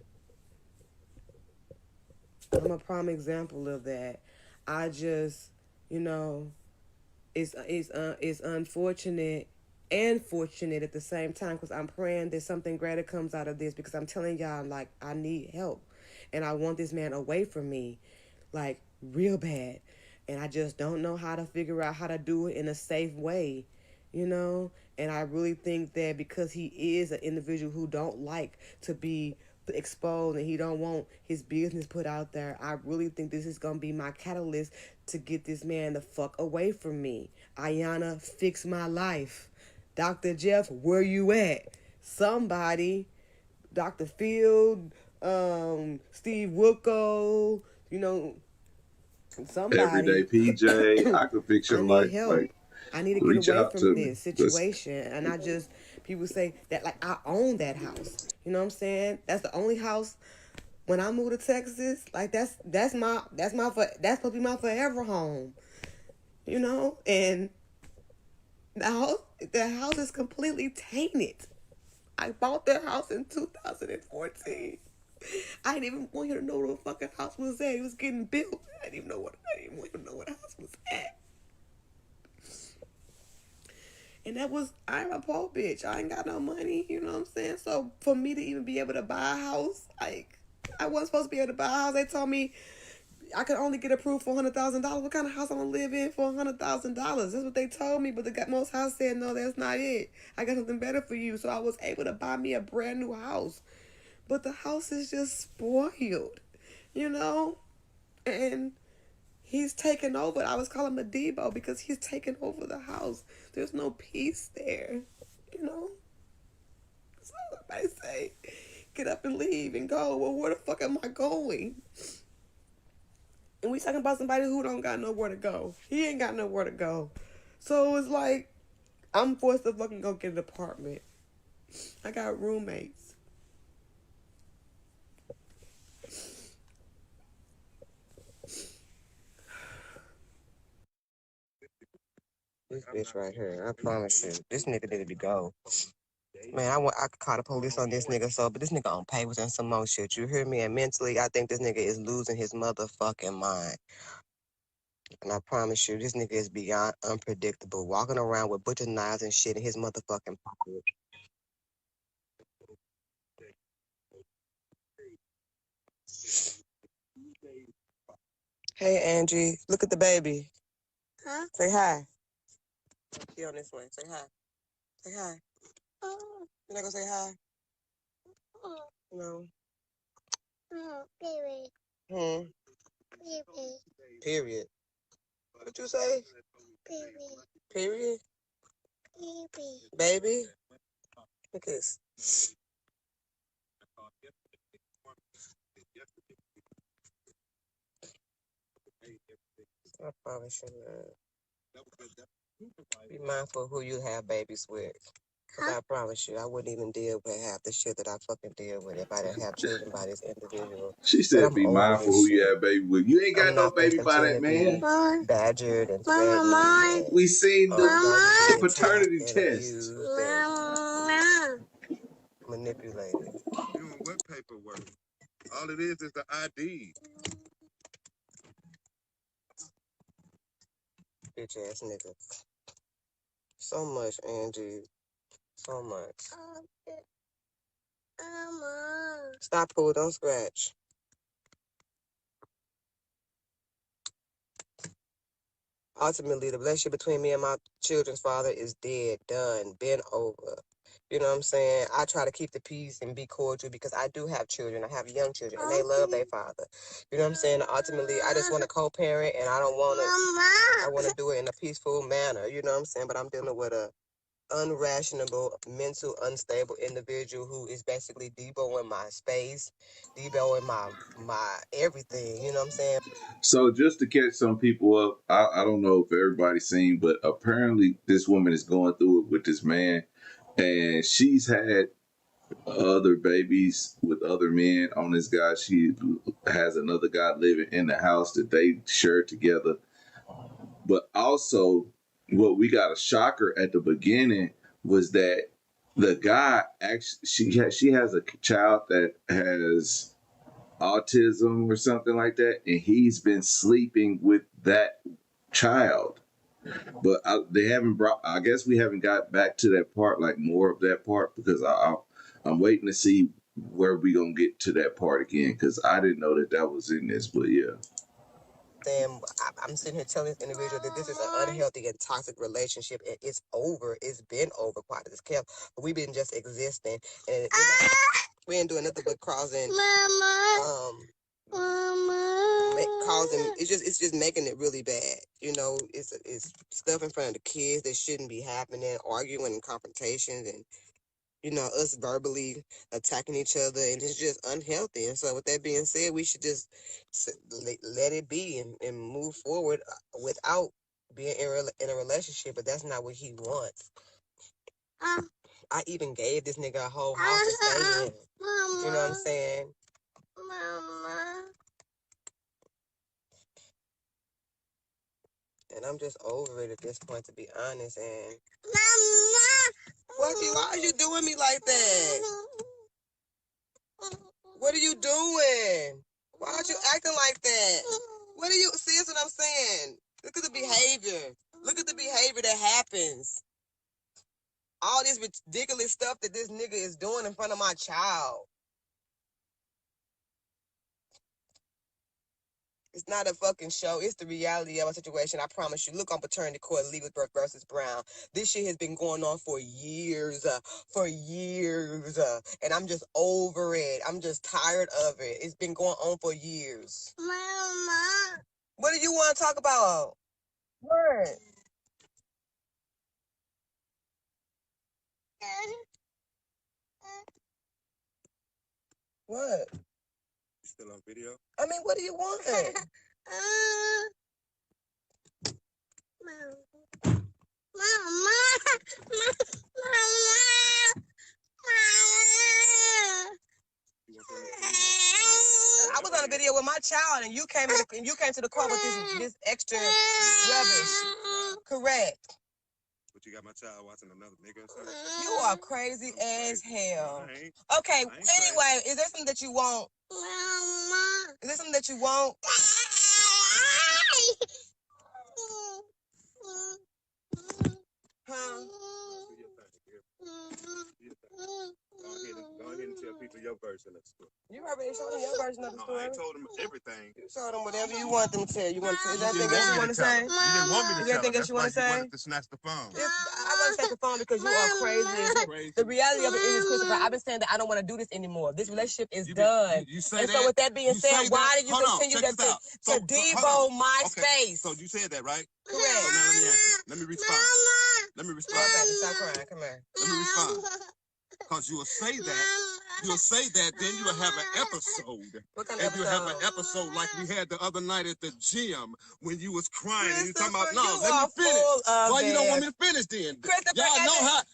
I'm a prime example of that. I just, it's unfortunate and fortunate at the same time because I'm praying that something greater comes out of this because I'm telling y'all, like, I need help. And I want this man away from me, like, real bad. And I just don't know how to figure out how to do it in a safe way, And I really think that because he is an individual who don't like to be exposed and he don't want his business put out there, I really think this is going to be my catalyst to get this man the fuck away from me. Ayana, fix my life. Dr. Jeff, where you at? Somebody, Dr. Field, Steve Wilco, Everyday somebody. PJ, I could fix your I need life. help. Like, I need to reach get away out to from me. this situation. And people say that, like, I own that house. You know what I'm saying? That's the only house when I move to Texas, like that's supposed to be my forever home, you know. And the house is completely tainted. I bought that house in 2014. I didn't even want you to know where the fucking house was at. It was getting built. I didn't even want you to know where the house was at. And I'm a poor bitch. I ain't got no money, you know what I'm saying? So for me to even be able to buy a house, like, I wasn't supposed to be able to buy a house. They told me I could only get approved for $100,000. What kind of house I'm gonna live in for $100,000? That's what they told me. But the most house said, no, that's not it. I got something better for you. So I was able to buy me a brand new house. But the house is just spoiled, you know? And he's taken over. I was calling him a Debo because he's taken over the house. There's no peace there, you know? So everybody say, get up and leave and go. Well, where the fuck am I going? And we talking about somebody who don't got nowhere to go. He ain't got nowhere to go. So it's like, I'm forced to fucking go get an apartment. I got roommates. This bitch right here, I promise you, this nigga need to be gone. Man, I could call the police on this nigga, but this nigga on papers and some more shit. You hear me? And mentally, I think this nigga is losing his motherfucking mind. And I promise you, this nigga is beyond unpredictable, walking around with butcher knives and shit in his motherfucking pocket. Hey, Angie, look at the baby. Huh? Say hi. She on this way. Say hi. Say hi. You not gonna say hi? No. Period. Period. Period. What you say? Period. Period. Baby. Look at this. I promise you, man. Be mindful who you have babies with. Cause I promise you, I wouldn't even deal with half the shit that I fucking deal with if I didn't have children by this individual. She But said, I'm "Be over mindful this who you shit. have baby with. You ain't got I'm no not gonna baby by continue that to be man. badgered and threatened and We seen the attacked paternity and test." abused and manipulated. Doing what paperwork? All it is the ID. Bitch ass nigga. So much, Angie. So much. Stop, Pooh. Don't scratch. Ultimately, the relationship between me and my children's father is dead, done, been over. You know what I'm saying? I try to keep the peace and be cordial because I do have children. I have young children, and they love their father. You know what I'm saying? Ultimately, I just want to co-parent, and I don't want to. I want to do it in a peaceful manner. You know what I'm saying? But I'm dealing with a unrational, mental, unstable individual who is basically Deboing my space, Deboing my everything. You know what I'm saying? So just to catch some people up, I don't know if everybody's seen, but apparently this woman is going through it with this man, and she's had other babies with other men on this guy. She has another guy living in the house that they share together. But also, what we got a shocker at the beginning was that the guy actually she has a child that has autism or something like that, and he's been sleeping with that child. But they haven't brought. I guess we haven't got back to that part, like more of that part, because I'm waiting to see where we gonna get to that part again, because I didn't know that was in this. But yeah. Then I'm sitting here telling this individual that this is an unhealthy and toxic relationship, and it's over. It's been over, quite as kept. But we've been just existing, and we ain't doing nothing but causing, causing. It's just making it really bad. You know, it's stuff in front of the kids that shouldn't be happening, arguing and confrontations, and us verbally attacking each other, and it's just unhealthy. And so with that being said, we should just let it be and move forward without being in a relationship, but that's not what he wants. I even gave this nigga a whole house to stay in. You know what I'm saying? Mama. And I'm just over it at this point, to be honest. And Mama. Fluffy, why are you doing me like that? What are you doing? Why are you acting like that? What are you, see, that's what I'm saying. Look at the behavior. Look at the behavior that happens. All this ridiculous stuff that this nigga is doing in front of my child. It's not a fucking show. It's the reality of a situation. I promise you. Look on paternity court, Leavenworth versus Brown. This shit has been going on for years. And I'm just over it. I'm just tired of it. It's been going on for years. Mama. What do you want to talk about? What? What? You still on video? I mean, what do you want? I was on a video with my child, and you came to the car with this extra rubbish. Correct. But you got my child watching another nigga or something? You are crazy as hell. No, Okay, anyway, is there something that you want? Mama. Is there something that you want? Huh? Go ahead and tell people your version of the story. You already showed them your version of the No, story. I ain't told them everything. You showed them whatever you want them to tell. You want to? Is that You anything else you want to say? You didn't want me to Is there tell anything them. else you want to That's why say? you wanted to snatch the phone. I want to take the phone because you are crazy. The reality of it is, Christopher, I've been saying that I don't want to do this anymore. This relationship is done. You say and that? so with that being said, why did you continue to devo my space? So you said that, right? Correct. So now let me answer. Let me respond. Let me respond. Stop crying. Come here. Let me respond. Because you will say that. You'll say that, then you'll have an episode. What kind of and episode? you'll have an episode like we had the other night at the gym when you was crying and you talking about, no, you let me finish. Why you don't want me to finish then?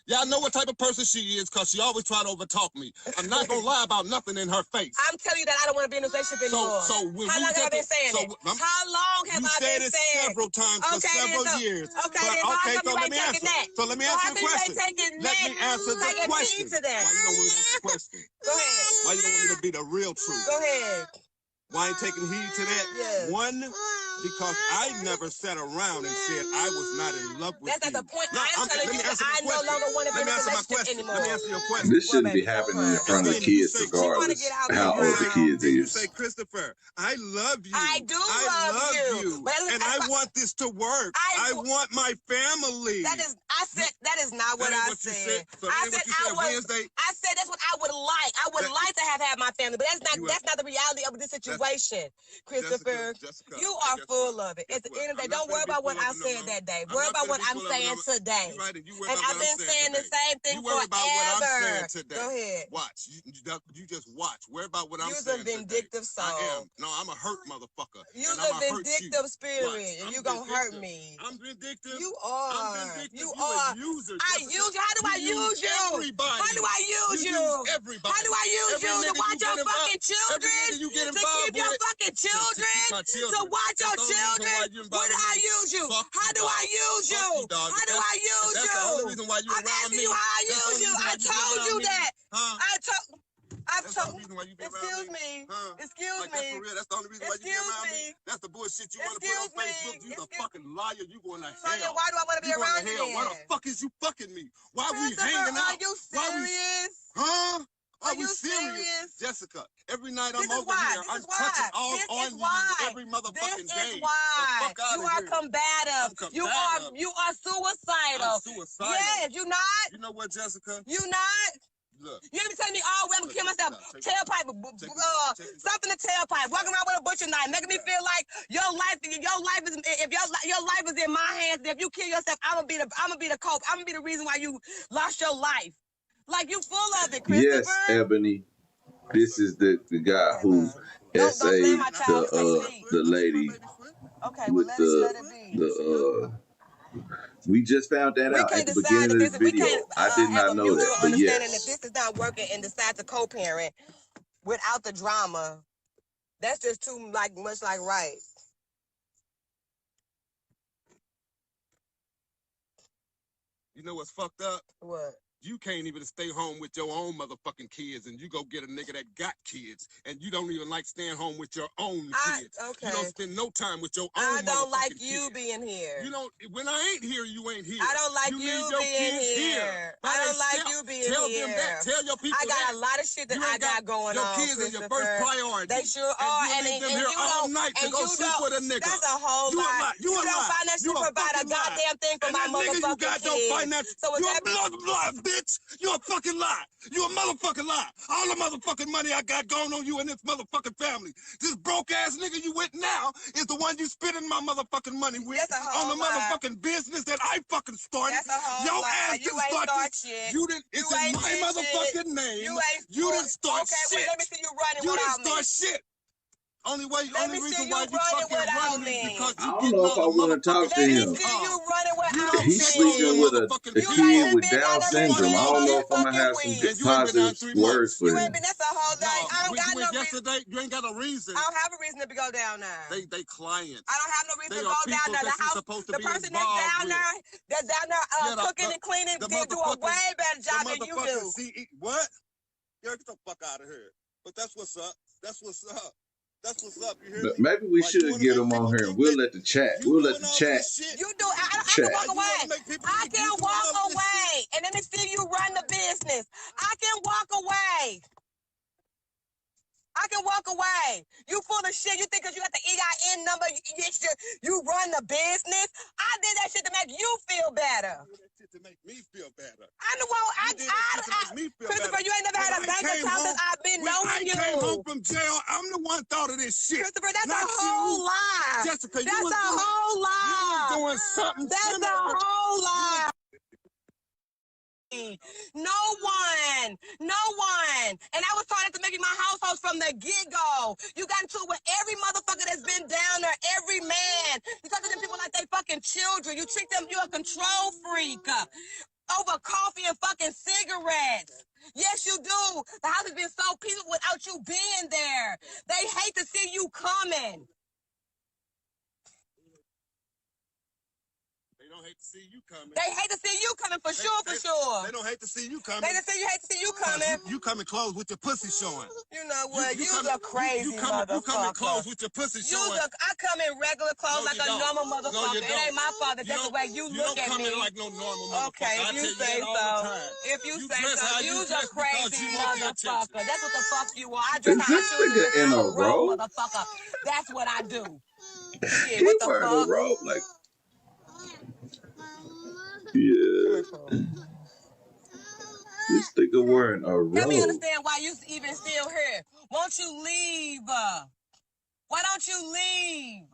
Y'all know what type of person she is because she always try to overtalk me. I'm not going to lie about nothing in her face. I'm telling you that I don't want to be in a relationship anymore. So when how long have I been saying it? How long have I been saying it? You said it several times for several years. Okay, so let me answer. So let me answer the question. Let me answer the question. To that. Why you don't want to answer the question? Go ahead. Why you don't want me to be the real truth? Go ahead. Why ain't taking heed to that? Yes. One, because I never sat around and said I was not in love with you. That's not the point. No, I'm telling you that I no longer want to be in a relationship anymore. Let me answer your question. This shouldn't be happening in front of the kids, regardless how old the kids You is. say, Christopher, I love you. I do love you. And I want this to work. I want my family. That is not what I said. I said that's what I would like. I would like to have had my family, but that's not the reality of this situation. Christopher, Jessica, you are full of it. At the end of the day, don't worry about what I said that day. Worry about what I'm saying today. And I've been saying the same thing forever. About what I'm saying today. Go ahead. Watch. You just watch. Worry about what I'm saying today. You're a vindictive soul. I am. No, I'm a hurt motherfucker. You're a vindictive spirit, and you're going to hurt me. I'm vindictive. You are. I'm vindictive. You are. I use you. How do I use you? Everybody. How do I use you? Everybody. How do I use you to watch your fucking children? To keep your fucking children? To watch your children? What do I use you? How do I use you? How do I use you? That's the only reason why you I'm asking you how I use you. I told you that. Excuse me. Excuse me. For real, that's the only reason why you be around me. That's the bullshit you want to put on Facebook. You the fucking liar. You going to hell. Why do I want to be around you? Why the fuck is you fucking me? Why we hanging out? Are you serious? Are we serious? Jessica, every night I'm over here, I'm touching all on you every motherfucking day. This is why. You are combative. You are suicidal. I'm suicidal. Yes, you not? You know what, Jessica? You not? Look. You ain't telling me all women kill myself. Tailpipe, something to tailpipe. Walking around with a butcher knife, making me feel like your life is in my hands. If you kill yourself, I'm gonna be the cope. I'm gonna be the reason why you lost your life. Like you full of it, Christopher. Yes, Ebony. This is the guy who essayed the lady with the we just found that out at the beginning of this video. I did not know that, but yes. If this is not working and decide to co-parent without the drama, That's just too much like rice. You know what's fucked up? What? You can't even stay home with your own motherfucking kids, and you go get a nigga that got kids, and you don't even like staying home with your own kids. Okay. You don't spend no time with your own I don't like kids. you being here. You don't. When I ain't here, you ain't here. I don't like you need your being kids here. I don't like you being Tell here. them that. Tell your people I got that. a lot of shit that I got going your on. Your kids are your first priority. They sure are. And you leave them here all night to go sleep with a nigga. That's a whole lie. You don't financially provide a goddamn thing for my motherfucking kids. You got no finance. So you a lie, bitch. You a fucking lie. You a motherfucking lie. All the motherfucking money I got going on you and this motherfucking family. This broke ass nigga you with now is the one you spending my motherfucking money with on the motherfucking business that I fucking started. That's a whole Your lie. ass didn't start shit. You didn't. It's in my motherfucking name. You didn't start shit. Okay, let me see you running you without didn't start shit. Only reason why you fucking running is because I don't know if I want to talk to him. Let me see you running without me. He's sleeping with a kid with Down syndrome. I don't know if I'm gonna have some positive words for him. That's a whole day. I don't got no reason. Yesterday, you ain't got a reason. I don't have a reason to go down there. They clients. I don't have no reason to go down there. The house, the person that's down there cooking and cleaning, they do a way better job than you do. What? Yo, get the fuck out of here. But that's what's up. That's what's up. That's what's up. You hear me? Maybe we should get him on here and we'll let the chat. We'll let the chat. You do. I can walk away. I can walk away. And let me see you run the business. I can walk away. I can walk away. You full of shit. You think because you got the EIN number, you run the business? I did that shit to make you feel better. To make me feel better. I know. Christopher, you ain't never had a bank account since I've been knowing you. I came home from jail. I'm the one thought of this shit. Christopher, that's a whole lie. Jessica, that's a whole lie. You were doing something. That's a whole lie. No one. And I was trying to make it my household from the get-go. You got into it with every motherfucker that's been down there, every man. You talk to them people like they fucking children. You treat them, you're a control freak. Over coffee and fucking cigarettes. Yes, you do. The house has been so peaceful without you being there. They hate to see you coming. They don't hate to see you coming. They hate to see you coming for sure. They don't hate to see you coming. They hate to see you coming. You coming clothes with your pussy showing. You know what? You look crazy, motherfucker. You coming clothes with your pussy showing. I come in regular clothes like a normal motherfucker. It ain't my fault. That's the way you look at me. You don't come in like no normal motherfucker. Okay, if you say so. If you say so, you's a crazy motherfucker. That's what the fuck you are. I dress Is this nigga in a robe? Motherfucker. That's what I do. He wearing a robe like. Yeah. This nigga wearing a robe. Help me understand why you even still here. Won't you leave? Why don't you leave?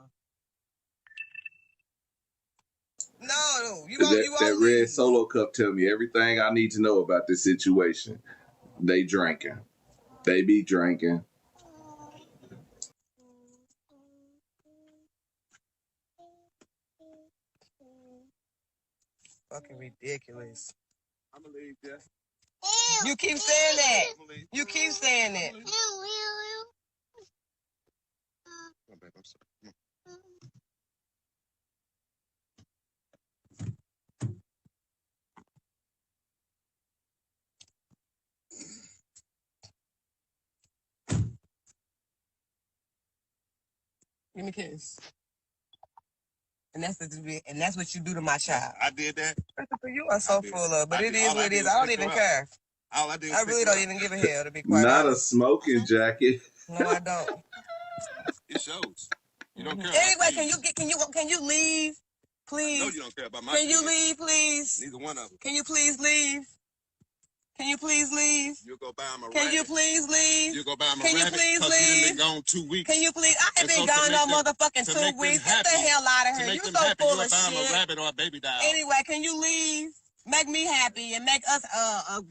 No, you won't. That red Solo cup tell me everything I need to know about this situation. They drinking. They be drinking. Fucking ridiculous. I'm gonna leave this. You keep saying that. You keep saying it. Oh, babe, I'm sorry. Give me a kiss. And that's what you do to my child. I did that. Christopher, you are so full of, but it is what it is. I don't even care. All I did was I really don't even give a hell, to be quite Not honest. a smoking jacket. No, I don't. It shows. You don't care. Anyway, can you leave, please? I know you don't care about my Can you leave, please? Neither one of them. Can you please leave? Can you please leave? You'll go buy him a Can rabbit. you please leave? You'll go buy him a Can you rabbit please because he leave? been gone 2 weeks. Can you please? I ain't been gone no motherfucking 2 weeks. Get the hell out of here. You so full of shit. Buy him a rabbit or a baby doll. Anyway, can you leave? Make me happy and make us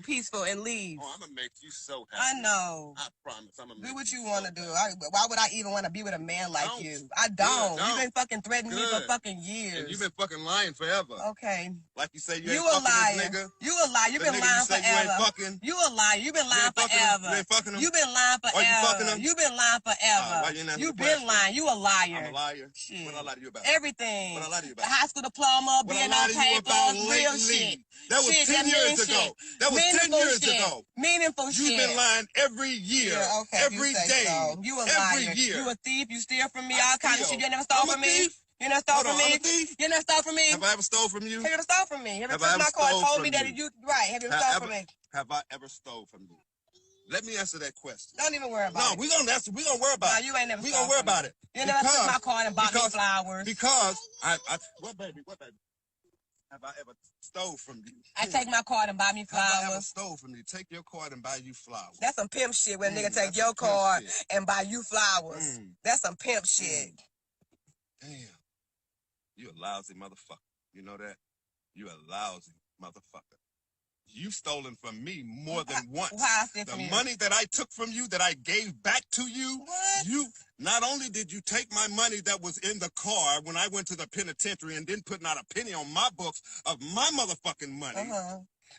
peaceful and leave. Oh, I'm gonna make you so happy. I know. I promise. I'm gonna do make what you so want to do. Why would I even want to be with a man like you? I don't. Good, You've been fucking threatening me for fucking years. And you've been fucking lying forever. Okay. Like you say, you You ain't a fucking liar. this nigga. You a liar. You've been lying You say forever. you ain't fucking. You a liar. You've been lying fucking forever. him? You ain't fucking him? You've been lying forever. Are you fucking him? You've been lying forever. Why you ain't answering You've the been question? lying. You a liar. I'm a liar. Shit. What I lie to you about? Everything. What I lie to you about? The high school diploma, What being I lie on to you about papers, real shit. lately? That was Shit, 10 years ago. That was 10 Meaningful years shit. ago. Meaningful shit. You've been lying every year. Yeah, okay, every you say day. So. You a every liar. year. You a thief. You steal from me. I All kind of steal. shit. You never stole I'm a from me. thief? You never stole Hold from on, me. I'm a thief? You never stole from me. Have I ever stole from you? Have you ever stole from me? Have you Have ever I took ever my car and stole told me from that you? you right? Have you ever stole from me? Have I ever stole from you? Let me answer that question. Don't even worry about it. No, we're gonna answer. We're gonna worry about it. No, you ain't never. We're gonna worry about it. You never took my car and bought me flowers. Because what baby? Have I ever stole from you? I take my card and buy me flowers. Have I ever stole from you? Take your card and buy you flowers. That's some pimp shit when a nigga take your card and buy you flowers. That's some pimp shit. Damn. You a lousy motherfucker. You know that? You a lousy motherfucker. You've stolen from me more than once. The money that I took from you, that I gave back to you, you not only did you take my money that was in the car when I went to the penitentiary and didn't put not a penny on my books of my motherfucking money,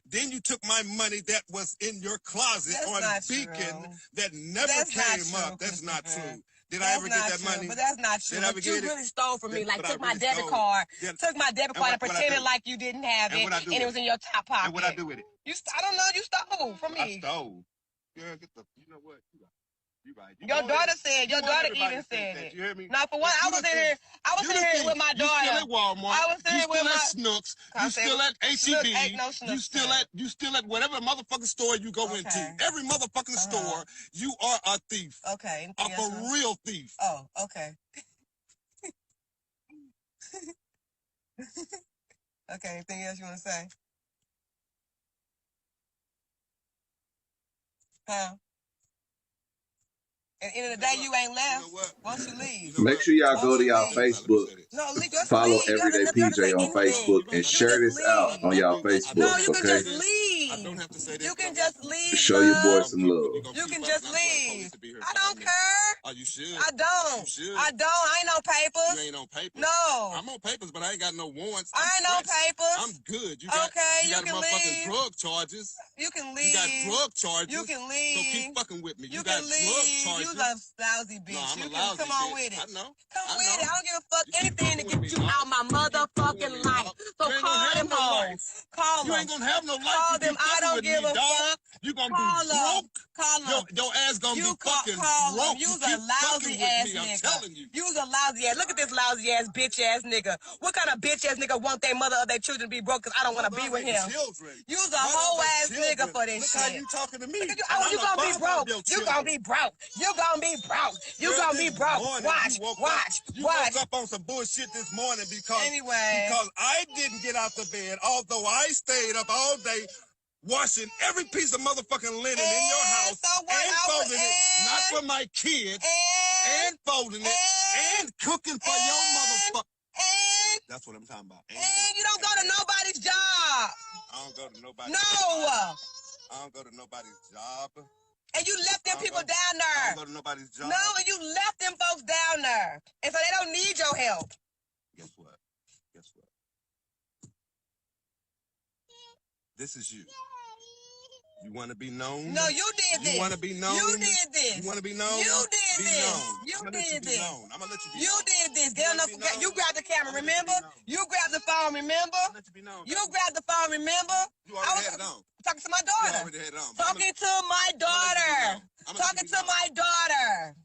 then you took my money that was in your closet on Beacon that never came up. That's not true. Did I ever get that money? But that's not true. But you really stole from me. Like, took my debit card, and pretended like you didn't have it, and it was in your top pocket. And what I do with it? I don't know. You stole from me. I stole. Girl, you know what? You right. Your daughter even said it. You hear me? Not for one. I was in here with my daughter. You still at Walmart. I was sitting with my Snooks. You still at HEB. You still at whatever motherfucking store you go into. Every motherfucking store, you are a thief. Okay. A for real thief. Oh, okay. Okay, anything else you want to say? Huh? At the end of the day, you ain't left. Once you leave. Make sure y'all go to y'all Facebook. Follow Everyday PJ on Facebook and share this out on y'all Facebook. No, you can okay? just leave. I don't have to say this. You can just leave. Show your boy some love. You can just leave. I don't care. Oh, you should. I don't. You should. I don't. I ain't no papers. You ain't on papers. No. I'm on papers, but I ain't got no warrants. I ain't no papers. I'm good. You got can motherfucking drug charges. You can leave. You got drug charges. You can leave. So keep fucking with me. You got can leave. drug charges. You's a lousy bitch. No, I'm you a can lousy come on bitch. with it. I know. Come with it. I don't give a fuck anything to get you out my motherfucking life. So call them hoes. Call them. You ain't gonna have no life. Call them. I don't give a fuck. You gonna be broke. Call them. Your ass gonna be fucking broke. You's a lousy ass nigga. I'm telling you. You's a lousy ass. Look at this lousy ass bitch ass nigga. What kind of bitch ass nigga want their mother or their children to be broke? Cause I don't want to be with him. You's a hoe ass nigga for this shit. Look how you talking to me. You gonna be broke. You gonna be broke. You gonna be broke. You gonna be broke. Watch. You woke up on some bullshit this morning because I didn't get out the bed, although I stayed up all day washing every piece of motherfucking linen in your house and folding it, not for my kids, and folding it, and cooking for your motherfucker. That's what I'm talking about. And you don't go to nobody's job. I don't go to nobody's job. No. I don't go to nobody's job. And you left them people down there. I don't go to nobody's job. No, and you left them folks down there. And so they don't need your help. Guess what? This is you. You want to be known? No, you did this. You want to be known? You did this. You want to be known? You did this. You did this. I'm going to let you be known. You did this. You grabbed the camera, remember? You grabbed the phone, remember? You grabbed the phone, remember? You already had it on. Talking to my daughter. You already had it on. Talking to my daughter. Talking to my daughter.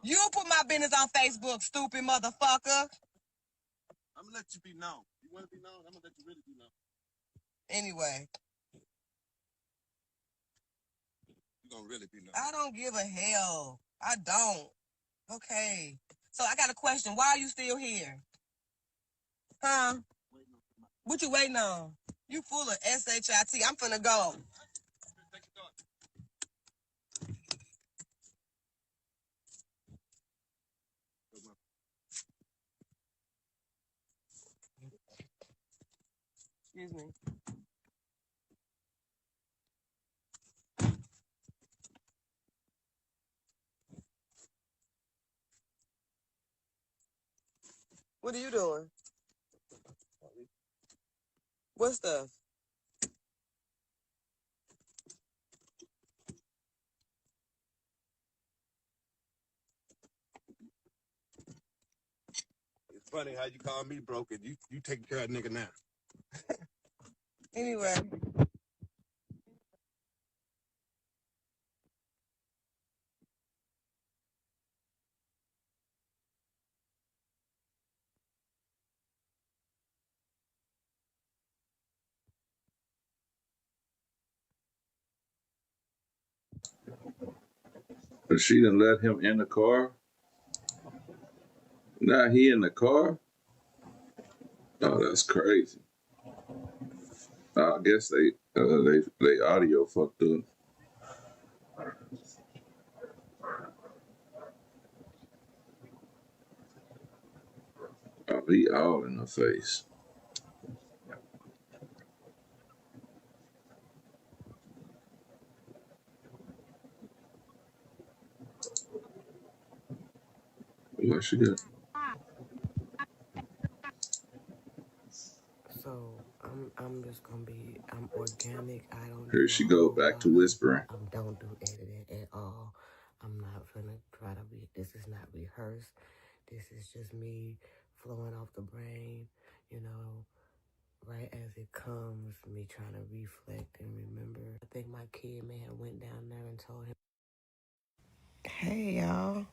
You put my business on Facebook, stupid motherfucker. I'm going to let you be known. You want to be known? I'm going to let you really be known. Anyway. You're going to really be known. I don't give a hell. I don't. Okay. So I got a question. Why are you still here? Huh? What you waiting on? You full of shit. I'm finna go. Excuse me. What are you doing? What stuff? It's funny how you call me broken. You taking care of nigga now. Anyway. But she didn't let him in the car. Now he in the car. Oh, that's crazy. I guess they audio fucked up. Oh, he all in the face. What she got? So I'm just gonna be organic. I don't Here do a she go whole back lot to of whispering. don't do editing at all. I'm not gonna try to be. This is not rehearsed. This is just me flowing off the brain. You know, right as it comes. Me trying to reflect and remember. I think my kid may have went down there and told him. Hey y'all.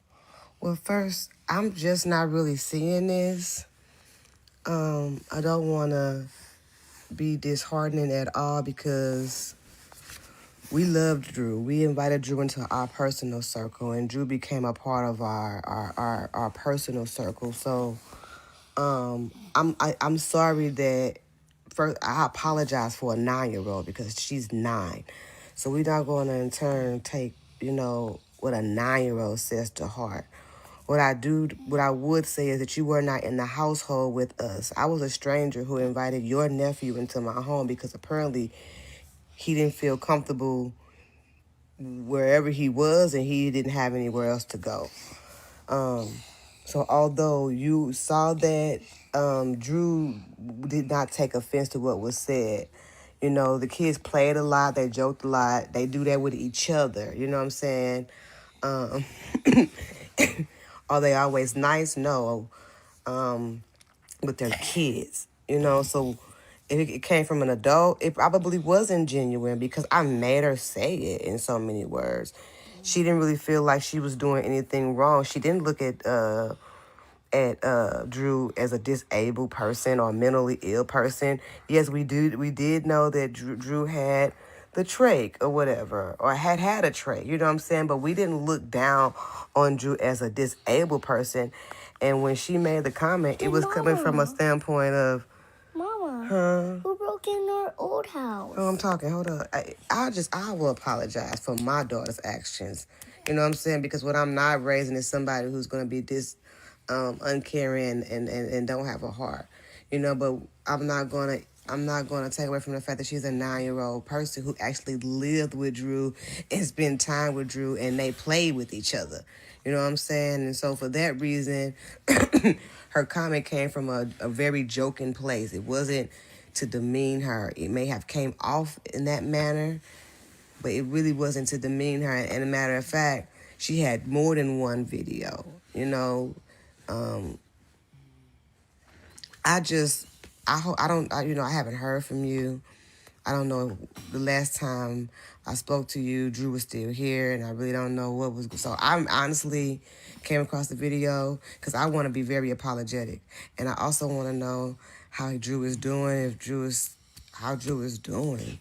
Well, first, I'm just not really seeing this. I don't want to be disheartening at all because we loved Drew. We invited Drew into our personal circle, and Drew became a part of our personal circle. So, I'm sorry that first I apologize for a 9-year-old because she's 9. So we're not going to in turn take what a 9-year-old says to heart. What I would say is that you were not in the household with us. I was a stranger who invited your nephew into my home because apparently he didn't feel comfortable wherever he was and he didn't have anywhere else to go. So although you saw that, Drew did not take offense to what was said. You know, the kids played a lot, they joked a lot, they do that with each other, you know what I'm saying? Um, are they always nice? No. But they're kids, so if it came from an adult, it probably wasn't genuine because I made her say it in so many words. She didn't really feel like she was doing anything wrong. She didn't look at Drew as a disabled person or mentally ill person. Yes, we did know that Drew had the trach or whatever, or had a trach, you know what I'm saying? But we didn't look down on Drew as a disabled person. And when she made the comment, it was coming from a standpoint of, Mama, who broke in our old house? Oh, I'm talking. Hold up. I will apologize for my daughter's actions. You know what I'm saying? Because what I'm not raising is somebody who's going to be uncaring and don't have a heart. But I'm not gonna take away from the fact that she's a 9-year-old person who actually lived with Drew and spent time with Drew and they played with each other. You know what I'm saying? And so for that reason, her comment came from a very joking place. It wasn't to demean her. It may have came off in that manner, but it really wasn't to demean her. And a matter of fact, she had more than one video, I haven't heard from you. I don't know, the last time I spoke to you, Drew was still here, and I really don't know what was. So I honestly came across the video because I want to be very apologetic, and I also want to know how Drew is doing. How Drew is doing,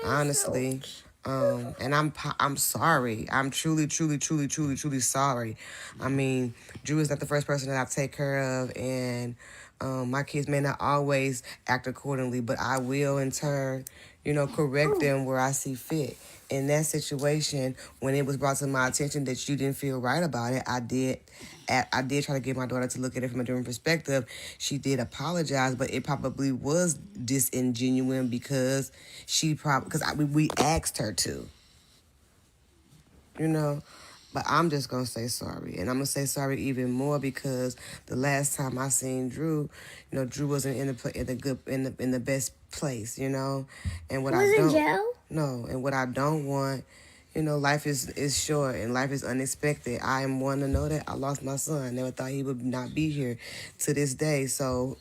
honestly. And I'm sorry. I'm truly, truly, truly, truly, truly sorry. I mean, Drew is not the first person that I take care of, and my kids may not always act accordingly, but I will in turn, correct them where I see fit. In that situation, when it was brought to my attention that you didn't feel right about it, I did try to get my daughter to look at it from a different perspective. She did apologize, but it probably was disingenuous because we asked her to, But I'm just gonna say sorry, and I'm gonna say sorry even more because the last time I seen Drew, you know, Drew wasn't in the best place, you know. And what I don't, no, and what I don't want, you know, life is short and life is unexpected. I am one to know that I lost my son. Never thought he would not be here to this day. So,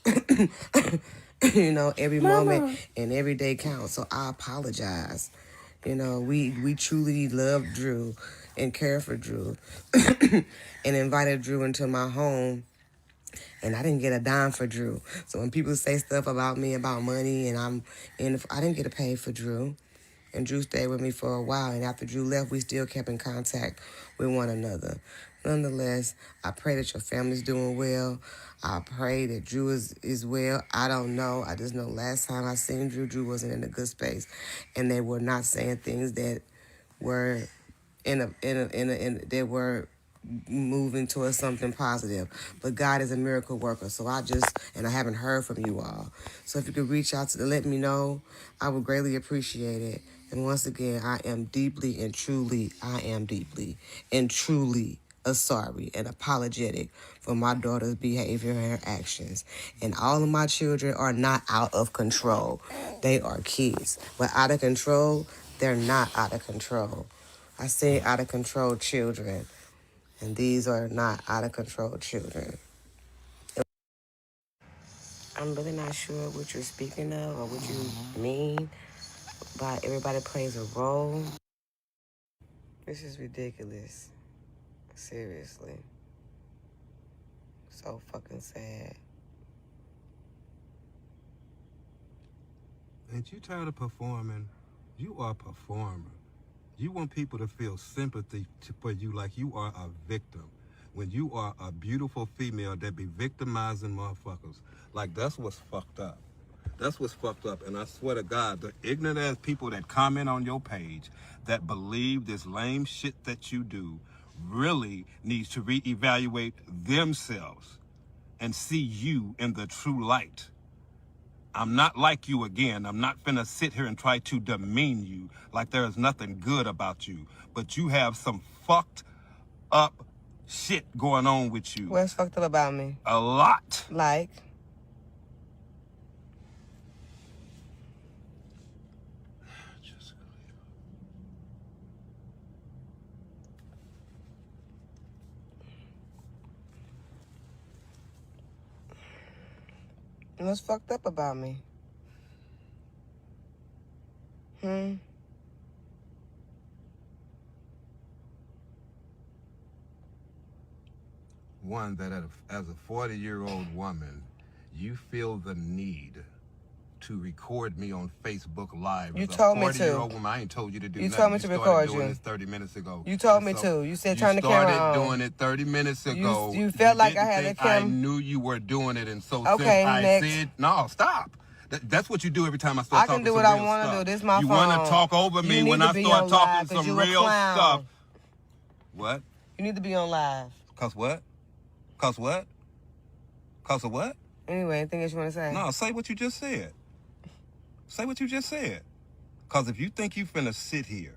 you know, every moment and every day counts. So I apologize. You know, we truly love Drew and care for Drew and invited Drew into my home, and I didn't get a dime for Drew. So when people say stuff about me, about money, and I didn't get a pay for Drew. And Drew stayed with me for a while, and after Drew left, we still kept in contact with one another. Nonetheless, I pray that your family's doing well. I pray that Drew is well. I don't know. I just know last time I seen Drew, Drew wasn't in a good space, and they were not saying things that were they were moving towards something positive. But God is a miracle worker, so I haven't heard from you all. So if you could reach out to let me know, I would greatly appreciate it. And once again, I am deeply and truly sorry and apologetic for my daughter's behavior and her actions. And all of my children are not out of control. They are kids. But out of control, they're not out of control. I say out of control children. And these are not out of control children. I'm really not sure what you're speaking of or what you mean by everybody plays a role. This is ridiculous. Seriously. So fucking sad. Ain't you tired of performing? You are a performer. You want people to feel sympathy for you like you are a victim. When you are a beautiful female that be victimizing motherfuckers. Like, that's what's fucked up. That's what's fucked up. And I swear to God, the ignorant ass people that comment on your page that believe this lame shit that you do really needs to reevaluate themselves and see you in the true light. I'm not like you again. I'm not finna sit here and try to demean you like there is nothing good about you. But you have some fucked up shit going on with you. What's fucked up about me? A lot. Like? What's fucked up about me? One, that as a 40-year-old woman, you feel the need to record me on Facebook Live. You told me to. 40-year-old woman, I ain't told you to do nothing. You told me to record you. You started doing this 30 minutes ago. You told me to. You said turn the camera on. You started doing it 30 minutes ago. You felt like I had a camera. I knew you were doing it, and so okay, since I next. said, no, stop. That's what you do every time I start talking. I can do what I want to do. This is my phone. You want to talk over me when I start talking some real stuff. What? You need to be on live. Cause what? Cause what? Cause of what? Anyway, anything else you want to say? No, say what you just said. Say what you just said. Cause if you think you finna sit here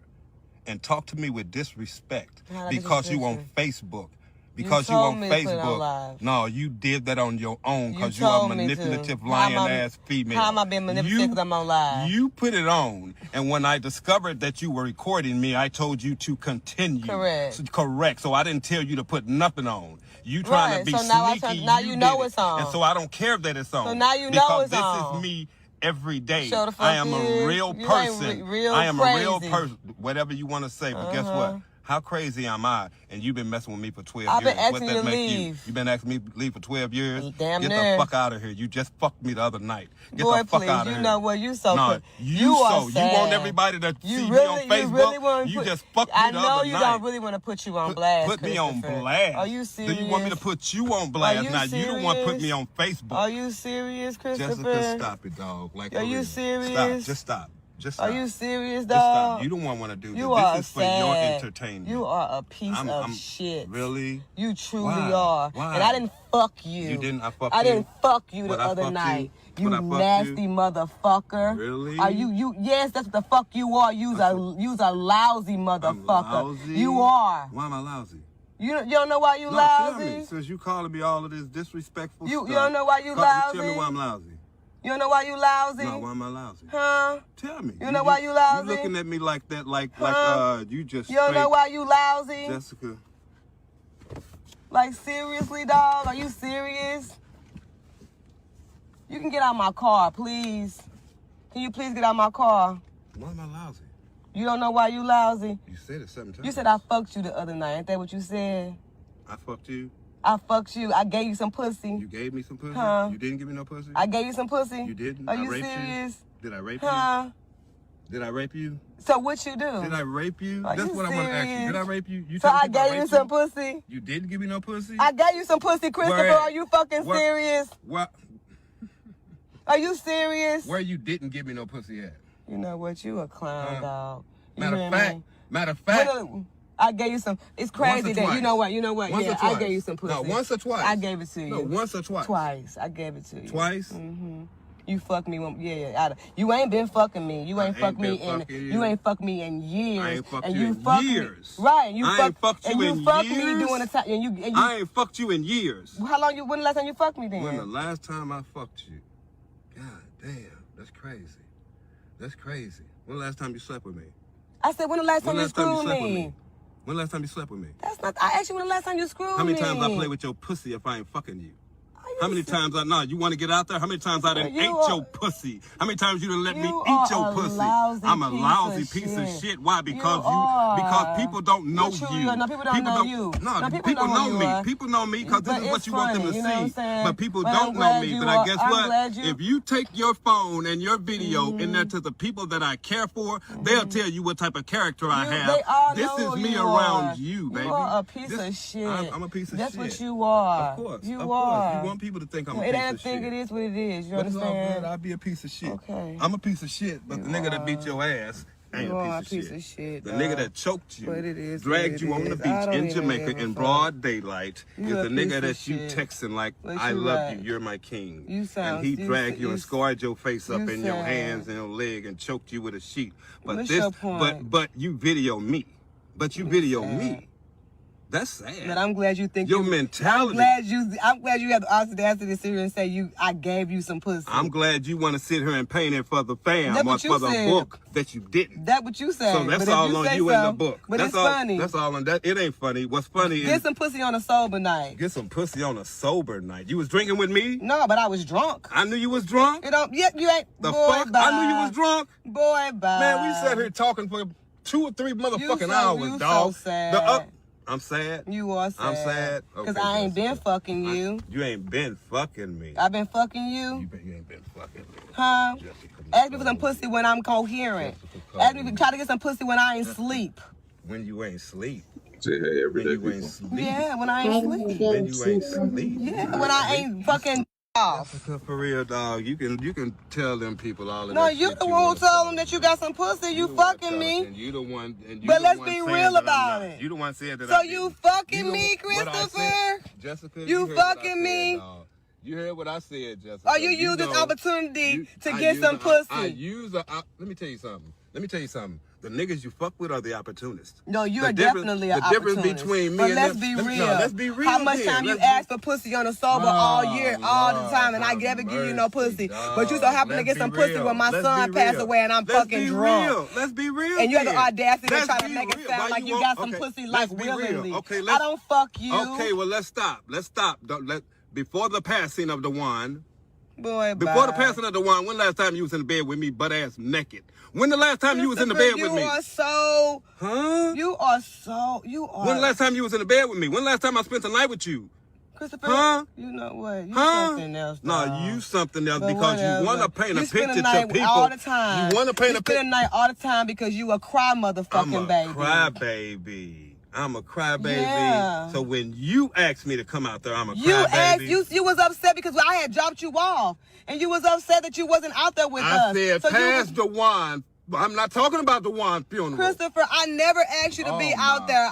and talk to me with disrespect because you on Facebook, because you on Facebook. No, you did that on your own because you are a manipulative, lying-ass female. How am I being manipulative because I'm on live? You put it on, and when I discovered that you were recording me, I told you to continue. Correct. So I didn't tell you to put nothing on. You trying to be sneaky. Now you know it's on. And so I don't care that it's on. So now you know it's on. Because this is me every day. Show the fuck I am a real person. I am a real person. Whatever you want to say, but guess what? How crazy am I? And you've been messing with me for 12 years. I've been asking you to leave. You've been asking me to leave for 12 years? Damn Get near. the fuck out of here. You just fucked me the other night. Get Boy, the fuck please, out of here. You know what? You so no, you are sad. You want everybody to see me on Facebook? You really want you just fucked me the other night. I know you don't really want to put you on blast. Put me on blast. Are you serious? Do you want me to put you on blast? Now, you don't want to put me on Facebook. Are you serious, Christopher? Jessica, stop it, dog. Like, are you serious? Stop. Just stop. Just Are stop. you serious, Just stop. dog? You don't want to do this. You are This is for sad. your entertainment. You are a piece of shit. Really? You truly Why? are. Why? And I didn't fuck you. You didn't? I fucked you? I didn't fuck you But the I other fucked night. you? You But I fucked nasty you? motherfucker. Really? Are you? Yes, that's what the fuck you are. You's a lousy motherfucker. I'm lousy? You are. Why am I lousy? You don't know why you No, lousy? tell me. Since you calling me all of this disrespectful stuff. You don't know why you lousy? Tell me why I'm lousy. You don't know why you lousy? No, why am I lousy? Huh? Tell me. You know why you lousy? You looking at me like that, like you just. You don't know why you lousy? Jessica. Like, seriously, dog? Are you serious? You can get out of my car, please. Can you please get out of my car? Why am I lousy? You don't know why you lousy? You said it 7 times. You said I fucked you the other night. Ain't that what you said? I fucked you. I fucked you. I gave you some pussy. You gave me some pussy? Huh? You didn't give me no pussy? I gave you some pussy. You didn't? Are I you raped serious? You? Did I rape Huh? you? Did I rape you? So what you do? Did I rape you? Are That's you what I want to ask you. serious? Did I rape you? You So tell I me gave you raped some pussy? You didn't give me no pussy? I gave you some pussy, Christopher. Where- Are you fucking where- serious? What? Are you serious? Where you didn't give me no pussy at? You know what? You a clown, dog. You Matter hear of me? fact, matter of fact. I gave you some. It's crazy that twice? you know what? Once Yeah, or twice? I gave you some pussy. No, once or twice? I gave it to you. No, once or twice? Twice. I gave it to you. Twice? Mm-hmm. You fucked me. You ain't been fucking me. You ain't fucked me in. You ain't fucked me in years. I ain't fucked and you in fucked years. Me, right? And you I ain't fucked you and you in fucked me years? doing the time. And you. I ain't fucked you in years. How long you? When the last time you fucked me then? When the last time I fucked you? God damn, that's crazy. That's crazy. When the last time you slept with me? I said, when the last time you screwed me? When the last time you slept with me? That's not. I asked you when the last time you screwed me. How many times I play with your pussy if I ain't fucking you? How many times you want to get out there? How many times I done ate your pussy? How many times you done let me eat your pussy? I'm a lousy piece of shit. Why? Because people don't know you. No, people don't know you. No, people know me. People know me because this is what you want them to see. But people don't know me. But I guess what? If you take your phone and your video in there to the people that I care for, they'll tell you what type of character I have. This is me around you, baby. You are a piece of shit. I'm a piece of shit. That's what you are. Of course. You of are. Course. You want people to think I'm a piece of shit. It ain't a thing. It is what it is. You but understand? It's all good. I'll be a piece of shit. Okay. I'm a piece of shit, but the nigga that beat your ass ain't a piece of shit. The nigga that choked you, dragged you on the beach in Jamaica in broad daylight is the nigga that you texting like, I love you, you're my king. And he dragged you and scarred your face up in your hands and your leg and choked you with a sheet. But but you video me. But you video me. That's sad. But I'm glad you think your mentality. I'm glad you have the audacity to sit here and say I gave you some pussy. I'm glad you want to sit here and paint it for the fam or for the book that you didn't. That's what you said. So that's all on you in the book. But that's it's funny. That's all on that. It ain't funny. What's funny is get some pussy on a sober night. Get some pussy on a sober night. You was drinking with me? No, but I was drunk. I knew you was drunk. You ain't. The fuck? Bye. I knew you was drunk. Boy, bye. Man, we sat here talking for 2 or 3 motherfucking hours, dog. So sad. I'm sad. You are sad. I'm sad. Because I ain't been fucking you. You ain't been fucking me. I've been fucking you. You ain't been fucking me. Huh? Ask me for some pussy when I'm coherent. Ask me to try to get some pussy when I ain't sleep. When you ain't sleep. Say hey every day. When you ain't sleep. Yeah, when I ain't sleep. When you ain't sleep. Yeah, when I ain't fucking off. For real, dog. You can tell them people all of that. No, you the one who told them that you got some pussy. You fucking me. And you the one. But let's be real about it. You the one said that. So you fucking me, Christopher? Jessica, you fucking me? You heard what I said, Jessica. Oh, you use this opportunity to get some pussy. Let me tell you something. The niggas you fuck with are the opportunists. No, you're definitely an opportunist. The difference between me but and let's be real. Let's be real. How much time you ask for pussy on a sober all year, all the time, and I never give you no pussy. But you so happen to get some pussy when my son passed away and I'm fucking drunk. Let's be real. And you have the audacity to try to make it sound like you got some pussy like willingly. I don't fuck you. Okay, well let's stop. Before the passing of the one. Boy, before the passing of the one, when last time you was in the bed with me butt ass naked? When the last time you was in the bed with me? You are so... Huh? You are... When the last time you was in the bed with me? When the last time I spent the night with you? Christopher, huh? You know what? You something else, dog. No, you something else because you want to paint a picture to people. All the time. You want to paint a picture. You spend the night all the time because you a cry motherfucking baby. I'm a crybaby. Yeah. So when you asked me to come out there, I'm a crybaby. You was upset because I had dropped you off. And you was upset that you wasn't out there with us. I said, pass the wine I'm not talking about the Juan funeral. Christopher, I never asked you to be out there.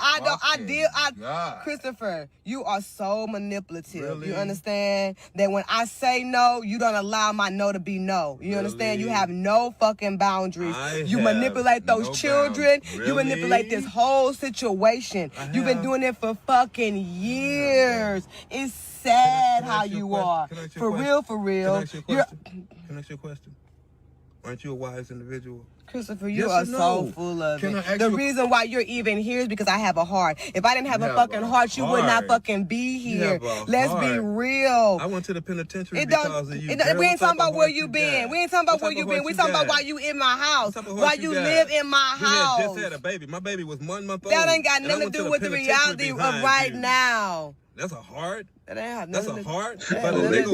God. Christopher, you are so manipulative. Really? You understand that when I say no, you don't allow my no to be no. You understand? You have no fucking boundaries. You manipulate those children. Really? You manipulate this whole situation. You've been doing it for fucking years. It's sad how you are. For real, for real. Can I ask you a question? Aren't you a wise individual? Christopher, you are so full of it. The reason why you're even here is because I have a heart. If I didn't have a fucking heart, you would not fucking be here. Let's be real. I went to the penitentiary because of you. We ain't talking about where you been. We ain't talking about where you been. We talking about why you in my house. Why you live in my house. You had just had a baby. My baby was 1 month old. That ain't got nothing to do with the reality of right now. That's a heart. That's a heart. But a nigga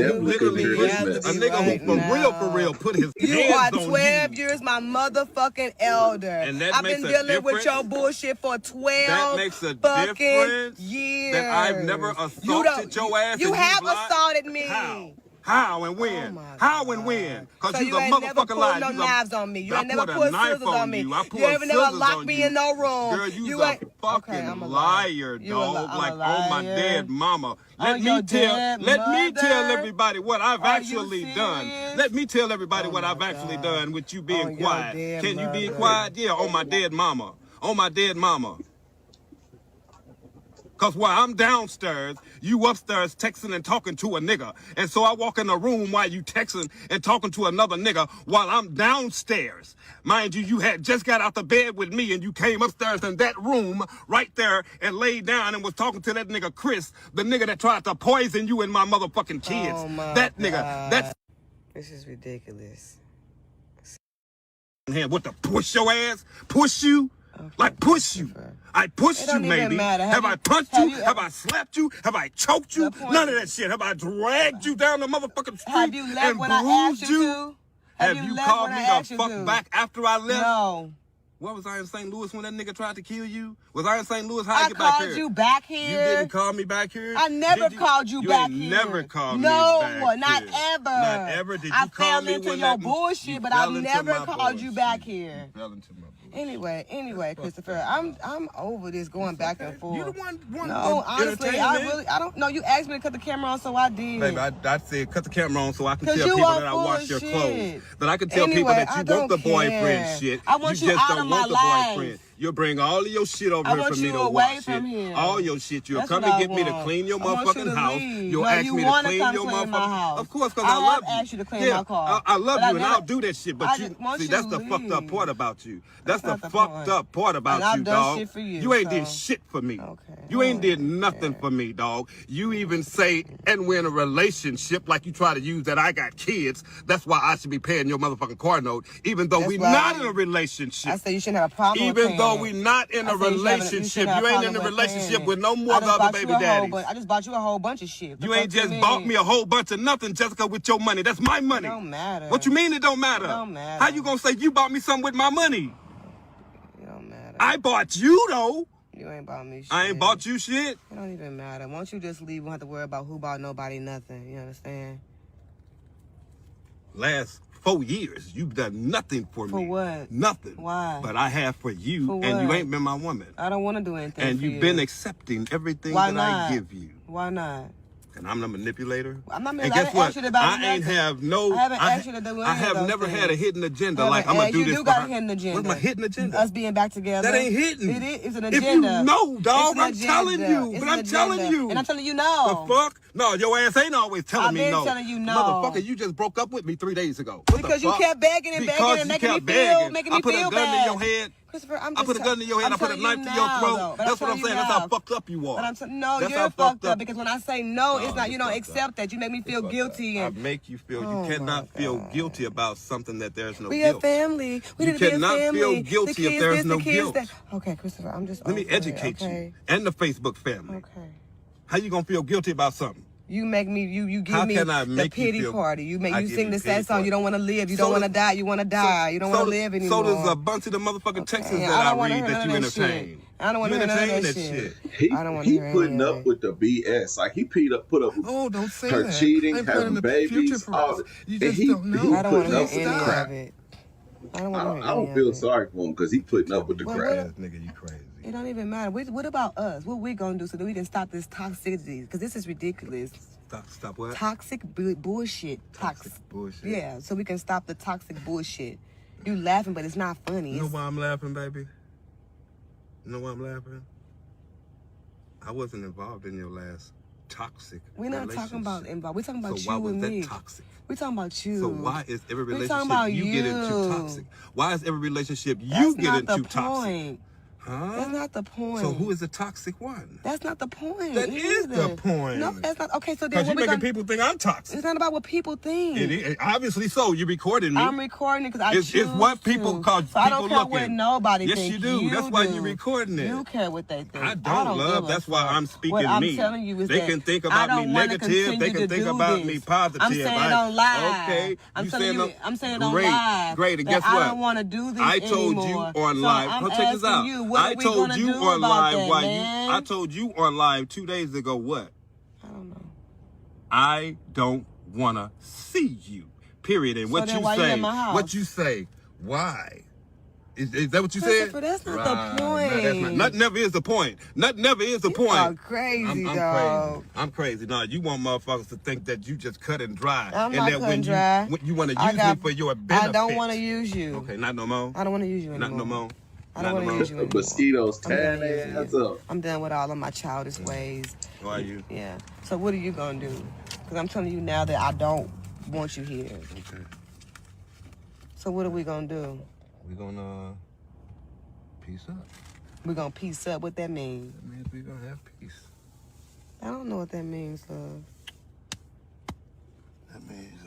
for real put his you hands are 12 years my motherfucking elder. And that I've been dealing with your bullshit for 12 that makes a fucking years. That I've never assaulted your ass. You have assaulted me. How and when? How and when? Because so you're a motherfucking liar. No knives on me. You ain't never put scissors on me. You ain't never locked me in no room. Girl, you a fucking liar, dog. Like, oh my dead mama. Let me tell everybody what I've actually done. Let me tell everybody what I've actually done with you being quiet. Can you be quiet? Yeah, on my dead mama. On my dead mama. Because while I'm downstairs, you upstairs texting and talking to a nigga. And so I walk in the room while you texting and talking to another nigga while I'm downstairs. Mind you, you had just got out the bed with me and you came upstairs in that room right there and laid down and was talking to that nigga Chris, the nigga that tried to poison you and my motherfucking kids. Oh my that nigga, that's... This is ridiculous. What, to push your ass? Push you? Okay, like push you. I pushed you, maybe. Have I punched you? Have I slapped you? Have I choked you? None of that shit. Have I dragged you down the motherfucking street have you left and when bruised I asked you? To? Have you called me the fuck back after I left? No. What was I in St. Louis when that nigga tried to kill you? Was I in St. Louis? How I get back here? I called you back here. You didn't call me back here? I never called you back here. You never called me back No, not here. ever. Not ever. Did you I call fell me into when your bullshit, but I've never called you back here. You fell into my bullshit. Anyway, Christopher, I'm over this going back and forth. You the one no, honestly, I don't know. You asked me to cut the camera on, so I did. Baby, I said cut the camera on so I can tell people that I wash your clothes. That I can tell people that you want the boyfriend shit. I want you just out don't of my want the life. Boyfriend. You'll bring all of your shit over here for me to wash it. All your shit. You'll come and get me to clean your motherfucking house. You'll ask me to clean your motherfucking house. Of course, because I love you. Asked you to clean my car. I love you and I'll do that shit. But you see, that's the fucked up part about you. That's the fucked up part about you, dog. You ain't did shit for me. You ain't did nothing for me, dog. You even say, and we're in a relationship, like you try to use that I got kids. That's why I should be paying your motherfucking car note, even though we're not in a relationship. I say you shouldn't have a problem with even though we're not in a relationship. You ain't in a relationship with no more other baby daddies. I just bought you a whole bunch of shit. You ain't just bought me a whole bunch of nothing, Jessica, with your money. That's my money. It don't matter. What you mean it don't matter? It don't matter. How you gonna say you bought me something with my money? It don't matter. I bought you, though. You ain't bought me shit. I ain't bought you shit. It don't even matter. Once you just leave, we don't have to worry about who bought nobody nothing. You understand? Last 4 years, you've done nothing for me. For what? Nothing. Why? But I have for you, for and you ain't been my woman. I don't want to do anything and for you've been accepting everything that I give you. Why not? And I'm the manipulator. I'm not and guess what? I ain't have no. I haven't asked you to do I have never had a hidden agenda. Like I'm gonna do this. You do got a hidden agenda. What's my hidden agenda? Us being back together. That ain't hidden. It is. It's an agenda. If you know, dog, I'm telling you. But I'm telling you. And I'm telling you no. The fuck? No, your ass ain't always telling me no. I've been telling you no. Motherfucker, you just broke up with me 3 days ago. Because you kept begging and begging and making me feel bad. I put a gun to your head. Christopher, I put a gun in your head. I put a knife to your throat. That's what I'm saying. That's how fucked up you are. No, you're fucked up because when I say no, it's not. You don't accept that. You make me feel guilty. I make you feel. You cannot feel guilty about something that there's no guilt. We a family. We you cannot feel guilty if there's no guilt. Okay, Christopher, I'm just. Let me educate you and the Facebook family. Okay. How you gonna feel guilty about something? You make me, you give me the pity party. You sing the sad song. You don't want to live. You don't want to die. You want to die. You don't want to live anymore. So there's a bunch of the motherfucking texts that I read that you entertain. I don't want to hear none of that shit. He putting up with the BS. Like he put up with her that. cheating, having babies. You just don't know. I don't want to hear any of it. He putting up with the crap. it. I don't want to hear I don't feel sorry for him because he putting up with the crap. Nigga, you crazy. It don't even matter. What about us? What we gonna do so that we can stop this toxicity? Because this is ridiculous. Stop what? Toxic bullshit. Toxic bullshit. Yeah, so we can stop the toxic bullshit. You laughing, but it's not funny. You know why I'm laughing, baby? You know why I'm laughing? I wasn't involved in your last toxic We're not talking about involved. We're talking about you and me. So why was that toxic? We're talking about you. So why is every relationship you get into toxic? Why is every relationship you get into toxic? Huh? That's not the point. So who is the toxic one? That's not the point. That is the point. No, that's not. Okay, so then because you're making people think I'm toxic. It's not about what people think. Obviously so. You're recording me. I'm recording it because I choose It's what people cause so people I don't care looking. what nobody yes, thinks. you do. That's why you're recording it. You care what they think. I don't love. That's why I'm speaking what I'm me. telling you is they can think about me negative. They can think about me positive. I'm saying don't lie. Okay. I'm saying don't great, lie. Great. And guess what? I don't want to do this I told anymore. you on live. Check this out. I told you on live I told you on live 2 days ago what? I don't know. I don't want to see you. Period. And what you say? What you say? Why? Is that what you said? That's not the point. Nothing never is the point. Nothing never is the point. I'm crazy, dog. I'm crazy. No, you want motherfuckers to think that you just cut and dry. I'm not cutting dry. When you want to use me for your benefit. I don't want to use you. Okay, not no more. I don't want to use you anymore. Not no more. I don't want to use you anymore. Mosquitoes tearing their ass up. I'm done with all of my childish ways. Why are you? Yeah. So what are you going to do? Because I'm telling you now that I don't want you here. Okay. So what are we going to do? We're going to peace up. We're going to peace up? What that mean? That means we're going to have peace. I don't know what that means, love. That means...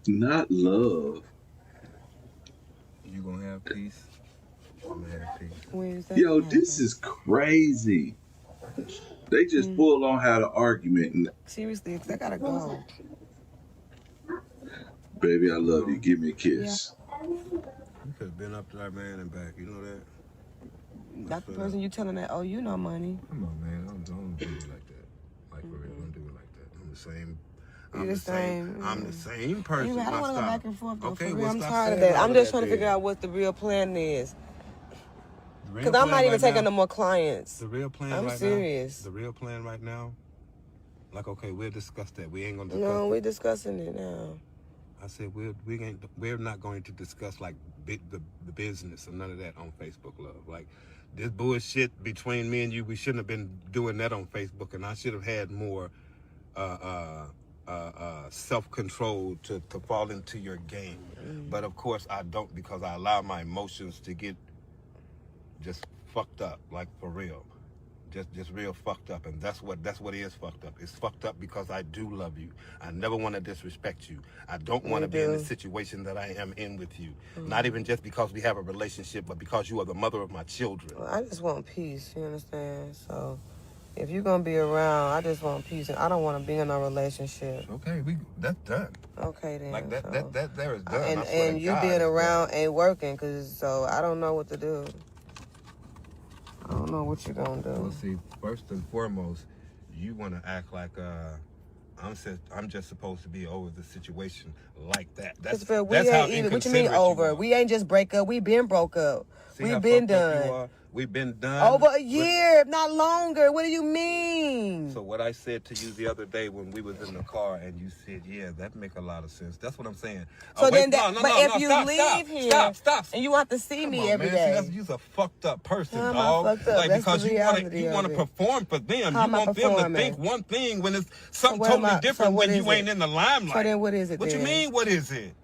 Not love. You gonna have peace? I'm gonna have peace. When is that Yo, this is crazy. They just pulled on how to argument. And, seriously, because I gotta go. baby, I love you. Give me a kiss. Yeah. You could have been up to that man and back. You know that? That's the person you telling that, oh, you know money. Come on, man. Don't do it like that. Like, for real, don't do it like that. I'm the same. I'm the same person. Anyway, I don't want to go back and forth. Okay, well, I'm tired of that. I'm just trying to figure out what the real plan is. Because I'm not even taking no more clients. The real plan I'm serious. The real plan right now? Like, okay, we'll discuss that. We ain't going to discuss No, we're discussing it now. I said, we're not going to discuss, like, the business or none of that on Facebook, love. Like, this bullshit between me and you, we shouldn't have been doing that on Facebook, and I should have had more self-control to fall into your game. But of course I don't, because I allow my emotions to get just fucked up, like for real. Just real fucked up. And that's what is fucked up. It's fucked up because I do love you. I never want to disrespect you. I don't want to be in the situation that I am in with you. Not even just because we have a relationship, but because you are the mother of my children. Well, I just want peace, you understand? So if you're going to be around, I just want peace. And I don't want to be in a relationship. Okay, that's done. Okay, then. Like, that there is done. And you being around ain't working, so I don't know what to do. I don't know what you're going to do. Well, see, first and foremost, you want to act like I'm just supposed to be over the situation like that. That's how inconsiderate what you mean over? We ain't just break up. We been broke up. We been done. We've been done. Over a year, if not longer. What do you mean? So what I said to you the other day when we was in the car and you said, yeah, that make a lot of sense. That's what I'm saying. So if you leave here and you want to see me every day. See, you're a fucked up person, dog. Fucked up? Like, that's because you want to perform for them. You want them to think one thing when it's something totally different when you ain't in the limelight. So then what is it? What you mean, what is it?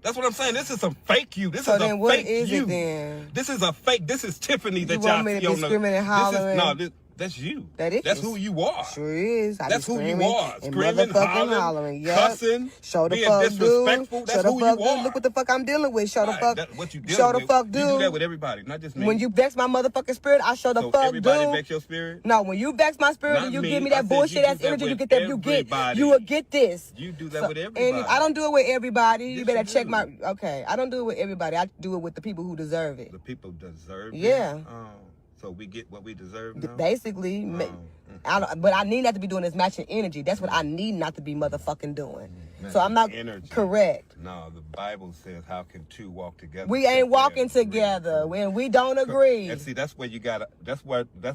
That's what I'm saying. This is some fake you. This is so a then what fake is you. It then? This is a fake. This is Tiffany that you y'all want me see to on be screaming and hollering? That's you. That's who you are. Sure is. That's who you are. Screaming, hollering, yep. Cussing, show the being fuck, disrespectful. Dude. That's show who the fuck, you are. Dude. Look what the fuck I'm dealing with. Show the fuck. What you dealing show the with. fuck, dude. You do that with everybody, not just me. When you vex my motherfucking spirit, I show the fuck, dude. Everybody vex your spirit? No, when you vex my spirit not and you me. give me that bullshit ass energy, you get that. You will get this. You do that with everybody. And I don't do it with everybody. Yes, you better check do. my. Okay, I don't do it with everybody. I do it with the people who deserve it. The people deserve it. Yeah. So we get what we deserve now? Basically. But I need not to be doing this matching energy. That's what I need not to be motherfucking doing. So I'm not correct. No, the Bible says, how can two walk together? We ain't walking together when we don't agree. And see, that's where you gotta, that's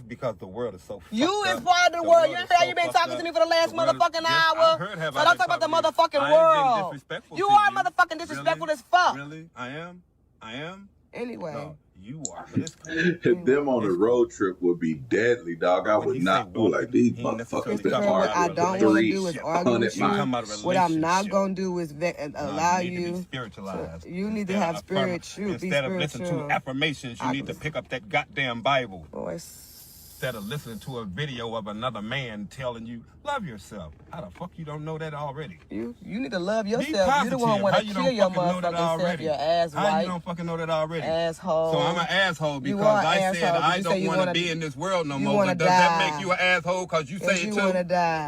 because the world is so fucked You up. is part of the world. You know how you been talking to me for the last motherfucking hour? So don't talk about the motherfucking world. You are motherfucking disrespectful as fuck. Really? I am? Anyway. No, you are. But it's cool. Them on the road trip would be deadly, dog. I would not do like these motherfuckers. What I don't want to do is argue with you. What I'm not going to do is allow you. Spiritualized. You need to have spiritual. Instead of listening to affirmations, you need to pick up that goddamn Bible. Boys. Instead of listening to a video of another man telling you, love yourself. How the fuck you don't know that already? You need to love yourself. You the one want to kill your motherfucking self, your ass white. How you don't fucking know that already? Asshole. So I'm an asshole because I said I don't want to be in this world no more. But does that make you an asshole because you say it too?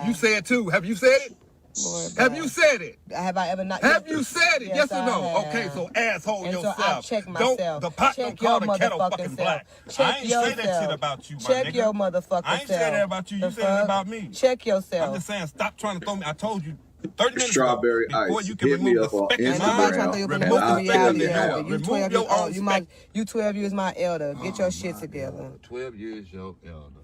You say it too. Have you said it? Lord, have you said it? Have I ever not? Have you said it? Yes or no? Have. Okay, so asshole and yourself. So I check myself. The pot check don't call the kettle fucking black. Check I ain't say that shit about you, my nigga. Check your motherfucking self. I ain't say that about you. You said it about me. Check yourself. I'm just saying, stop trying to throw me. I told you 30 minutes Strawberry ago, before ice. you can Hit me remove up the on speck in Instagram. You 12 your own speck. You 12 years my elder. Get your shit together. 12 years your elder.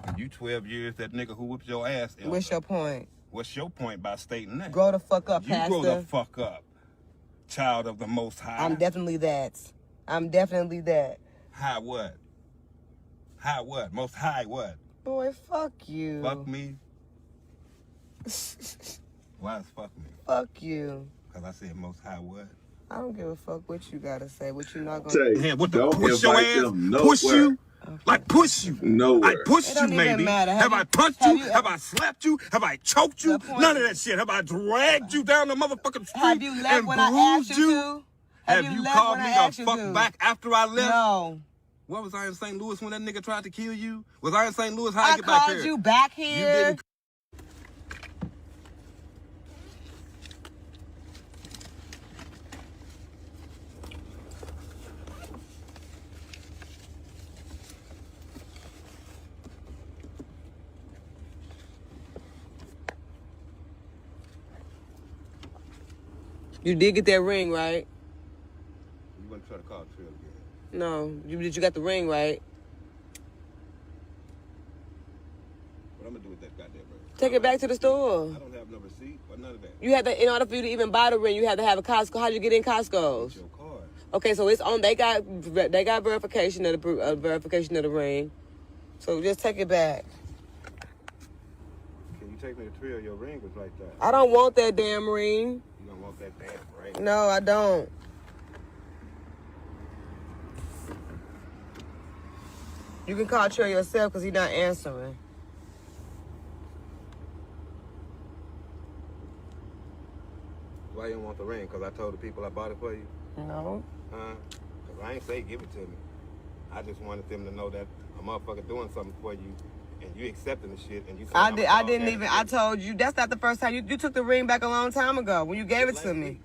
And you 12 years that nigga who whips your ass elder. What's your point? What's your point by stating that? Grow the fuck up, Pastor. You grow the fuck up, child of the Most High. I'm definitely that. High what? High what? Most High what? Boy, fuck you. Fuck me? Why is fuck me? Fuck you. Because I said Most High what? I don't give a fuck what you gotta say. What you not gonna do? What the push your ass? Push you? Okay. Like push you. Nowhere. I pushed you, maybe. Have I punched you? Have I slapped you? Have I choked you? None of that shit. Have I dragged you down the motherfucking street? Have you left when I asked you to? Have you called me a fuck back after I left? No. What was I in St. Louis when that nigga tried to kill you? Was I in St. Louis? How I get back here? I called you back here. You didn't. You did get that ring, right? You want to try to call Trill again? No. You got the ring, right? What I'm going to do with that goddamn ring? Take it back to the store. I don't have no receipt or none of that. You had to, in order for you to even buy the ring, you had to have a Costco. How'd you get in Costco's? Your card. Okay, so it's on. They got verification of the ring. So just take it back. Can you take me to Trill? Your ring was right there. I don't want that damn ring. You don't want that damn ring? No, I don't. You can call Trill yourself because he's not answering. Why you don't want the ring? Because I told the people I bought it for you? No. Because I ain't say give it to me. I just wanted them to know that a motherfucker doing something for you and you accepting the shit and you saying I told you, that's not the first time. You took the ring back a long time ago when you gave it to me.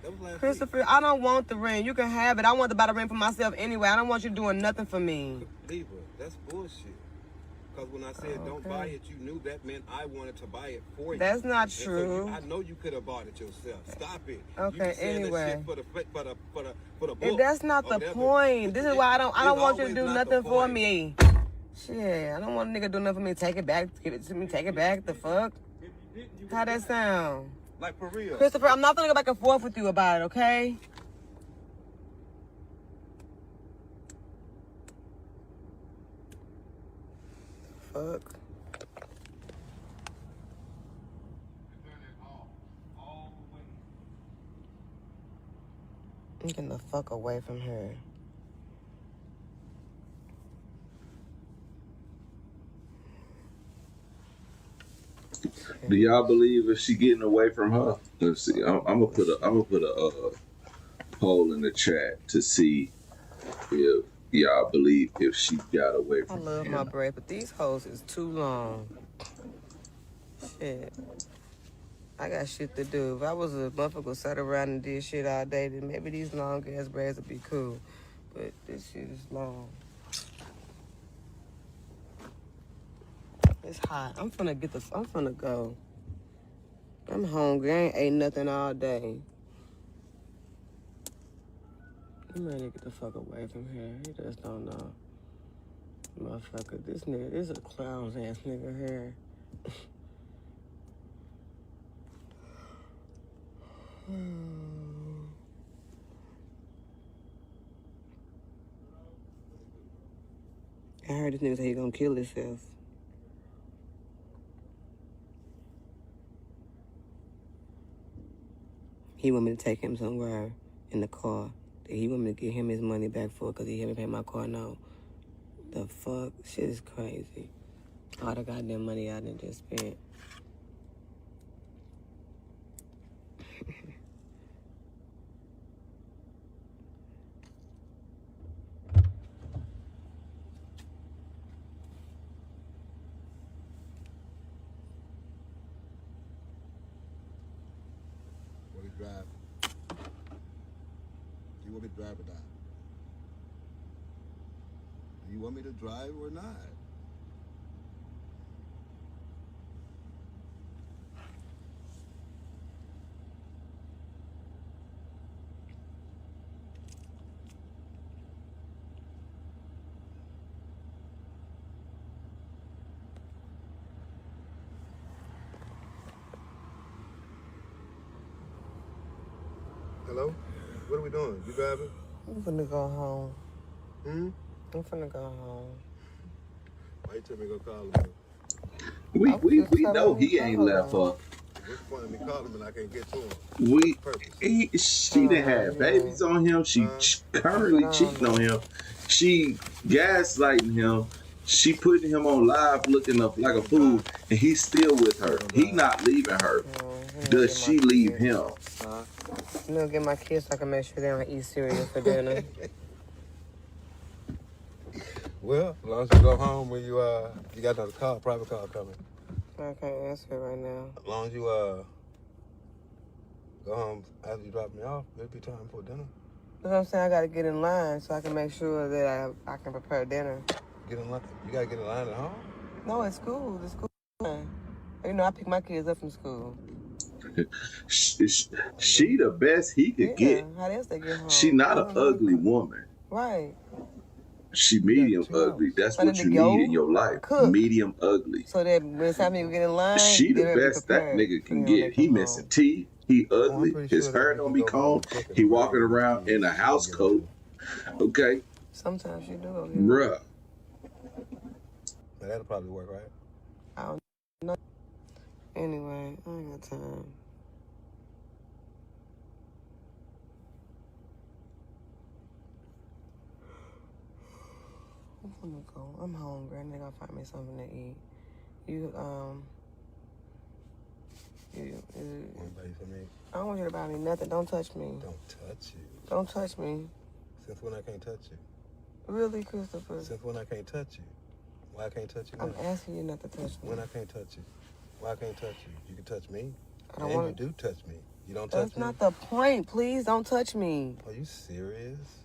That was last Christopher, I don't want the ring. You can have it. I want to buy the ring for myself anyway. I don't want you doing nothing for me. Libra, that's bullshit. Because when I said don't buy it, you knew that meant I wanted to buy it for you. That's not true. So I know you could have bought it yourself. Stop it. Okay, anyway. For the book. That's not the point. This is why I don't want you to do nothing for me. Shit, I don't want a nigga to do nothing for me. Take it back. Give it to me. Take it back. The fuck? How that sound? Like for real. Christopher, I'm not gonna go back and forth with you about it, okay? Fuck. I'm getting the fuck away from her. Do y'all believe if she getting away from her? Let's see. I'm gonna put a poll in the chat to see if y'all believe if she got away from him. I love my breath, but these hoes is too long. Shit. I got shit to do. If I was a motherfucker sat around and did shit all day, then maybe these long ass braids would be cool. But this shit is long. It's hot. I'm finna go. I'm hungry. I ain't ate nothing all day. I'm ready to get the fuck away from here. He just don't know. Motherfucker, this nigga, this is a clown ass nigga here. I heard this nigga say he gonna kill himself. He want me to take him somewhere in the car. He want me to get him his money back for it because he haven't paid my car note. The fuck? Shit is crazy. All the goddamn money I done just spent. Want me to drive? You want me to drive or not? Do you want me to drive or not? Hello? What are we doing? You driving? I'm finna go home. Hmm? I'm finna go home. Why you tell me to go call him? We know he ain't left her. What's the point of me calling him and I can't get to him? She done had babies on him. She currently cheating on him. She gaslighting him. She putting him on live looking up like a fool, and he's still with her. He not leaving her. Does she leave him? I'm gonna get my kids so I can make sure they don't eat cereal for dinner. Well, as long as you go home when you got another call, private call coming. I can't answer it right now. As long as you go home after you drop me off, it'll be time for dinner. That's what I'm saying. I gotta get in line so I can make sure that I can prepare dinner. Get in line. You gotta get in line at home? No, it's school. The school line. You know, I pick my kids up from school. She the best he could get. How else they get home? She not an ugly woman. Right. She medium ugly. That's what you need in your life. Cook. Medium ugly. So that when it's time to get in line, she the best that nigga can get. He missing teeth. He ugly. His hair don't be combed. He walking around in a house coat. Okay. Sometimes you do. Bruh. That'll probably work, right? I don't know. Anyway, I ain't got time. I'm gonna go. I'm hungry. I need to go find me something to eat. I don't want you to buy me nothing. Don't touch me. Don't touch you. Don't touch me. Since when I can't touch you? Really, Christopher? Since when I can't touch you? Why I can't touch you now? I'm asking you not to touch me. When I can't touch you? Why I can't touch you? You can touch me. I don't want you do touch me. You don't touch me? That's not the point. Please don't touch me. Are you serious?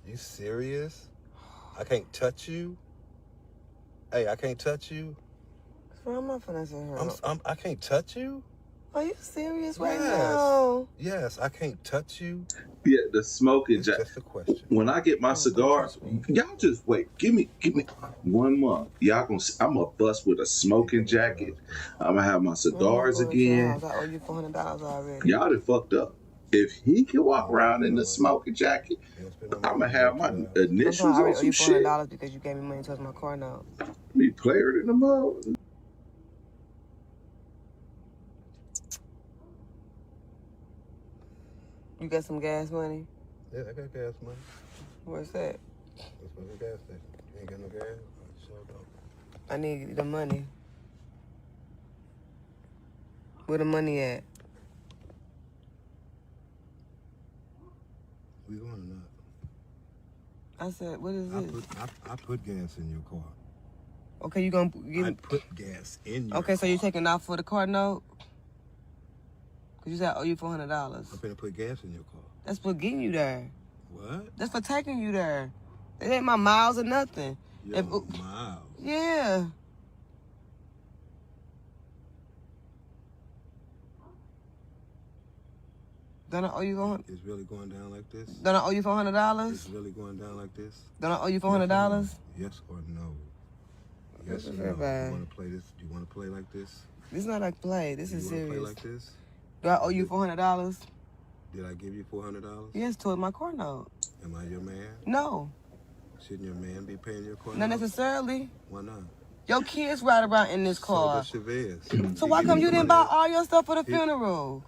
You serious? I can't touch you? Hey, I can't touch you? So I'm not finna sit here. I can't touch you? Are you serious right now? Yes, I can't touch you. Yeah, the smoking jacket. Just a question. When I get my cigars, y'all just wait. Give me 1 month. I'm gonna bust with a smoking jacket. I'm gonna have my cigars again. I owe you $400 already. Y'all done fucked up. If he can walk around in the smoking jacket, I'm gonna have my initials on some shit. I owe you $400 because you gave me money towards my car note. Me player in the mode. You got some gas money? Yeah, I got gas money. Where's that? That's for the gas station. You ain't got no gas? I sure don't. I need the money. Where the money at? We going or not? I said, what is this? I put gas in your car. Okay, you gonna give I put gas in your Okay, car. so you're taking off for the car note? Because you said I owe you $400. I'm finna put gas in your car. That's for getting you there. What? That's for taking you there. It ain't my miles or nothing. Your miles? Yeah. Don't I owe you $400? It's really going down like this? Don't I owe you $400? It's really going down like this? Don't I owe you $400? Yes or no? Yes or no? You want to play this? Do you want to play like this? This is not like play. This is serious. Do you want to play like this? Do I owe you $400? Did I give you $400? Yes, toward my car note. Am I your man? No. Shouldn't your man be paying your car note? Not necessarily. Why not? Your kids ride around in this car. So does Chavez. So why come you didn't buy all your stuff for the funeral?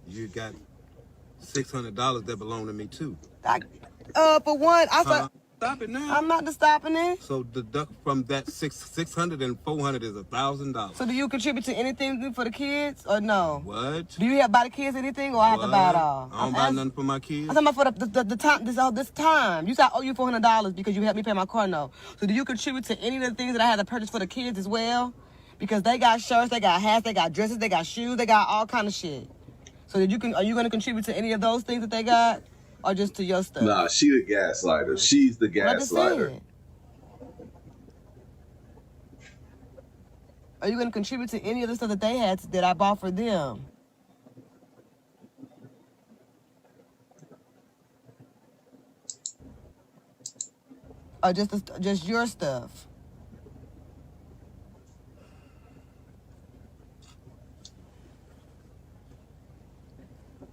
You got $600 that belong to me too. For one, Stop it now. I'm not stopping it. So deduct from that 600 and 400 is $1,000. So do you contribute to anything for the kids or no? What? Do you have buy the kids anything or I have to buy it all? I don't buy nothing for my kids. I'm talking about for the time this time. You said I owe you $400 because you helped me pay my car note. So do you contribute to any of the things that I had to purchase for the kids as well? Because they got shirts, they got hats, they got dresses, they got shoes, they got all kind of shit. So are you going to contribute to any of those things that they got? Or just to your stuff? Nah, she the gaslighter. She's the gaslighter. Are you going to contribute to any of the stuff that they had that I bought for them? Or just your stuff?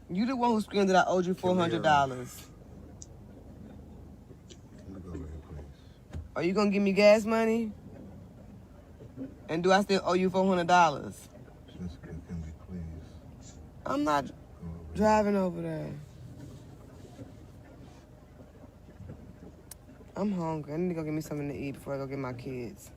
You the one who screamed that I owed you $400. Are you gonna give me gas money? And do I still owe you $400? Just can we please? I'm not driving over there. I'm hungry. I need to go get me something to eat before I go get my kids.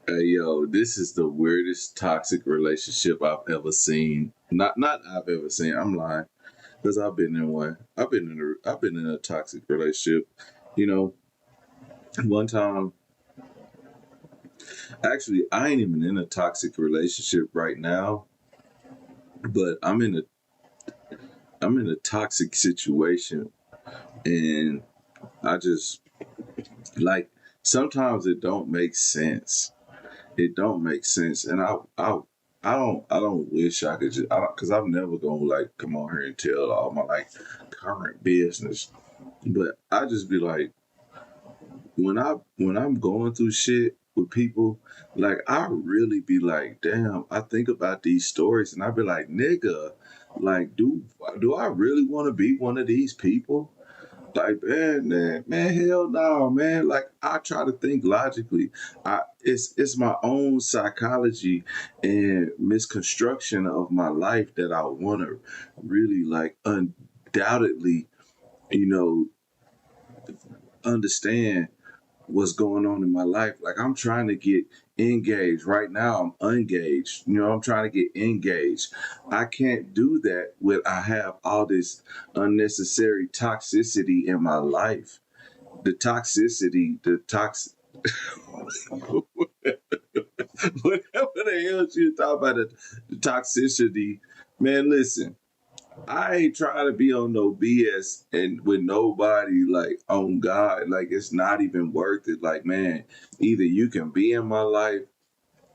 Hey yo, this is the weirdest toxic relationship I've ever seen. Not I've ever seen. I'm lying, because I've been in one. I've been in a toxic relationship. You know, one time. Actually, I ain't even in a toxic relationship right now, but I'm in a toxic situation, and I just like sometimes it don't make sense. It don't make sense, and I don't wish I could just, because I'm never gonna like come on here and tell all my like current business, but I just be like, when I'm going through shit with people, like I really be like, damn, I think about these stories, and I be like, nigga, like do I really want to be one of these people? Like, man, hell no, man. Like, I try to think logically. It's my own psychology and misconstruction of my life that I want to really, like, undoubtedly, you know, understand what's going on in my life. Like, I'm trying to get engaged. Right now, I'm engaged. You know, I'm trying to get engaged. I can't do that when I have all this unnecessary toxicity in my life. The toxicity, whatever the hell you talk about, the toxicity. Man, listen. I ain't trying to be on no BS and with nobody like on God. Like it's not even worth it. Like, man, either you can be in my life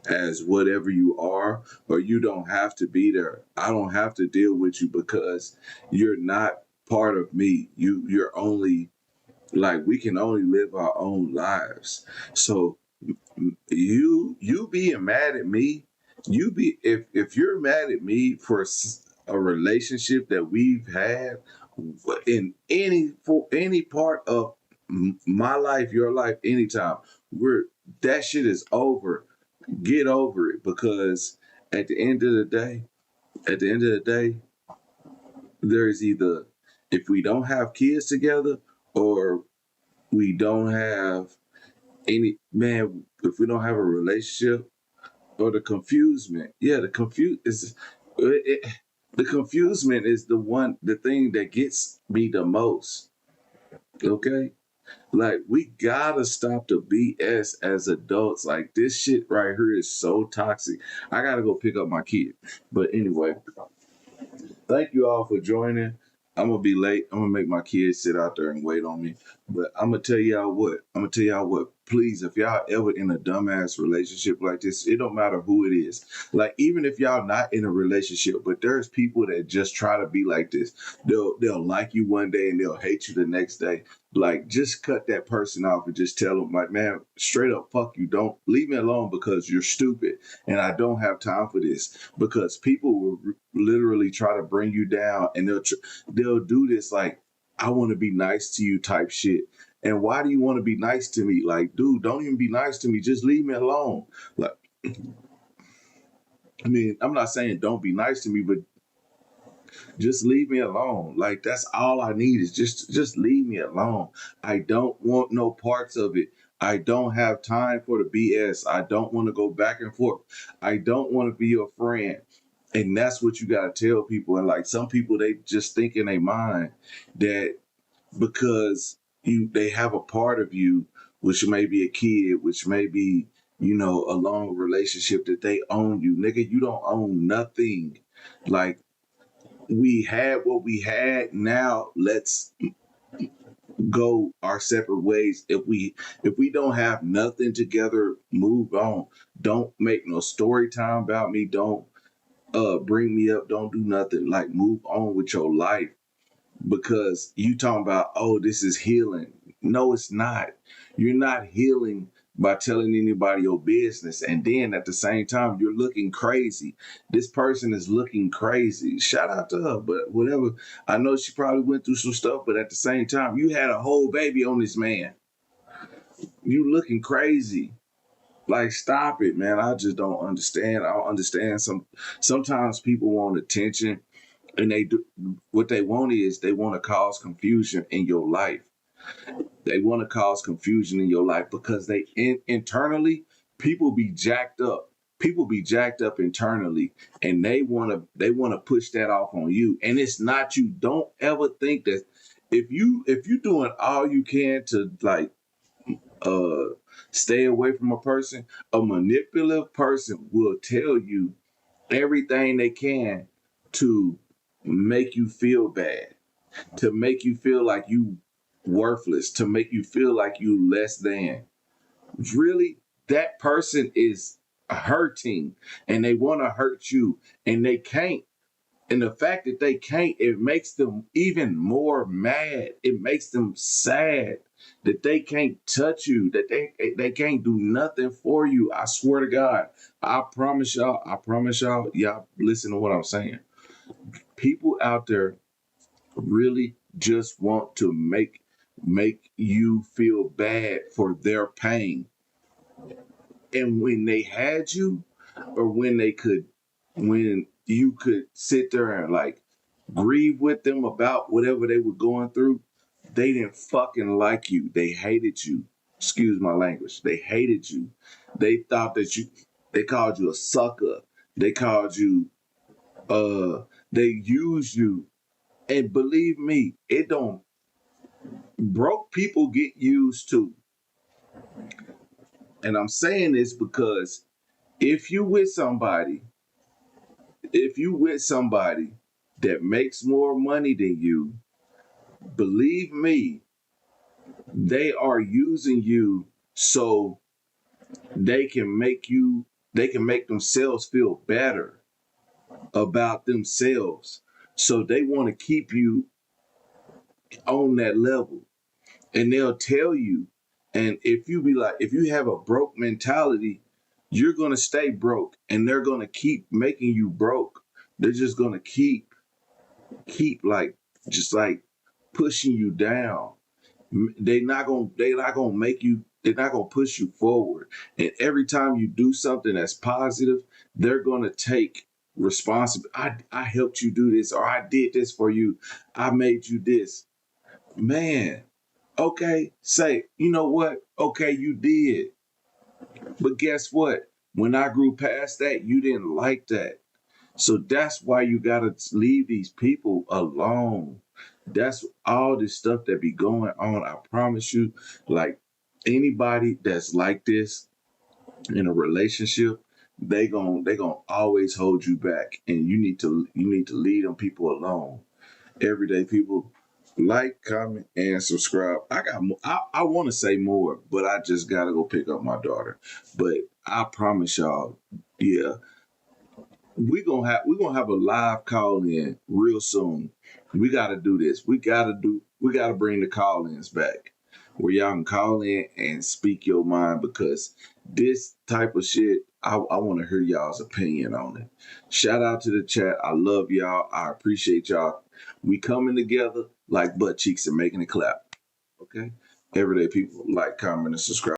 as whatever you are, or you don't have to be there. I don't have to deal with you because you're not part of me. You're only like we can only live our own lives. So you being mad at me, if you're mad at me for a relationship that we've had in any part of my life, your life, anytime, that shit is over. Get over it, because at the end of the day, there's either, if we don't have kids together or we don't have if we don't have a relationship, or the confusement. Yeah, the confusement is the thing that gets me the most. Okay? Like, we gotta stop the BS as adults. Like, this shit right here is so toxic. I gotta go pick up my kid. But anyway, thank you all for joining. I'm gonna be late. I'm gonna make my kids sit out there and wait on me. But I'm gonna tell y'all what. Please, if y'all ever in a dumbass relationship like this, it don't matter who it is. Like, even if y'all not in a relationship, but there's people that just try to be like this. They'll like you one day and they'll hate you the next day. Like, just cut that person off and just tell them, like, man, straight up, fuck you. Don't leave me alone because you're stupid and I don't have time for this. Because people will literally try to bring you down, and they'll do this like, I want to be nice to you type shit. And why do you want to be nice to me? Like, dude, don't even be nice to me. Just leave me alone. Like, I mean, I'm not saying don't be nice to me, but just leave me alone. Like, that's all I need is just leave me alone. I don't want no parts of it. I don't have time for the BS. I don't want to go back and forth. I don't want to be your friend. And that's what you got to tell people. And like, some people, they just think in their mind that because they have a part of you, which may be a kid, which may be, a long relationship, that they own you. Nigga, you don't own nothing. Like, we had what we had. Now let's go our separate ways. If we don't have nothing together, move on. Don't make no story time about me. Don't bring me up. Don't do nothing. Like, move on with your life. Because you talking about, oh, this is healing. No, it's not. You're not healing by telling anybody your business. And then at the same time, you're looking crazy. This person is looking crazy. Shout out to her, but whatever. I know she probably went through some stuff, but at the same time, you had a whole baby on this man. You looking crazy. Like, stop it, man. I just don't understand. I don't understand. Sometimes people want attention. And they do what they want is they want to cause confusion in your life. They want to cause confusion in your life because they internally, people be jacked up. People be jacked up internally, and they want to push that off on you. And it's not you. Don't ever think that if you doing all you can to like stay away from a person, a manipulative person will tell you everything they can to make you feel bad, to make you feel like you worthless, to make you feel like you less than. Really, that person is hurting and they want to hurt you and they can't. And the fact that they can't, it makes them even more mad. It makes them sad that they can't touch you, that they can't do nothing for you. I swear to God, I promise y'all, y'all listen to what I'm saying. People out there really just want to make you feel bad for their pain. And when they had you, or when you could sit there and like grieve with them about whatever they were going through, they didn't fucking like you. They hated you. Excuse my language. They hated you. They thought that they called you a sucker. They called you, they used you. And believe me, broke people get used too. And I'm saying this because if you with somebody that makes more money than you, believe me, they are using you so they can make themselves feel better about themselves. So they want to keep you on that level. And they'll tell you, and if you have a broke mentality, you're going to stay broke and they're going to keep making you broke. They're just going to keep like, just like pushing you down. They're not going to push you forward. And every time you do something that's positive, they're going to take responsibility. I helped you do this, or I did this for you. I made you this. Man, okay, say, you know what? Okay, you did. But guess what? When I grew past that, you didn't like that. So that's why you got to leave these people alone. That's all this stuff that be going on. I promise you, like anybody that's like this in a relationship, they gon' always hold you back, and you need to leave them people alone. Everyday people, like, comment, and subscribe. I want to say more, but I just gotta go pick up my daughter. But I promise y'all, yeah, we're gonna have a live call in real soon. We gotta do this. We gotta bring the call ins back where y'all can call in and speak your mind, because this type of shit, I want to hear y'all's opinion on it. Shout out to the chat. I love y'all. I appreciate y'all. We coming together like butt cheeks and making it clap. Okay? Everyday people, like, comment, and subscribe.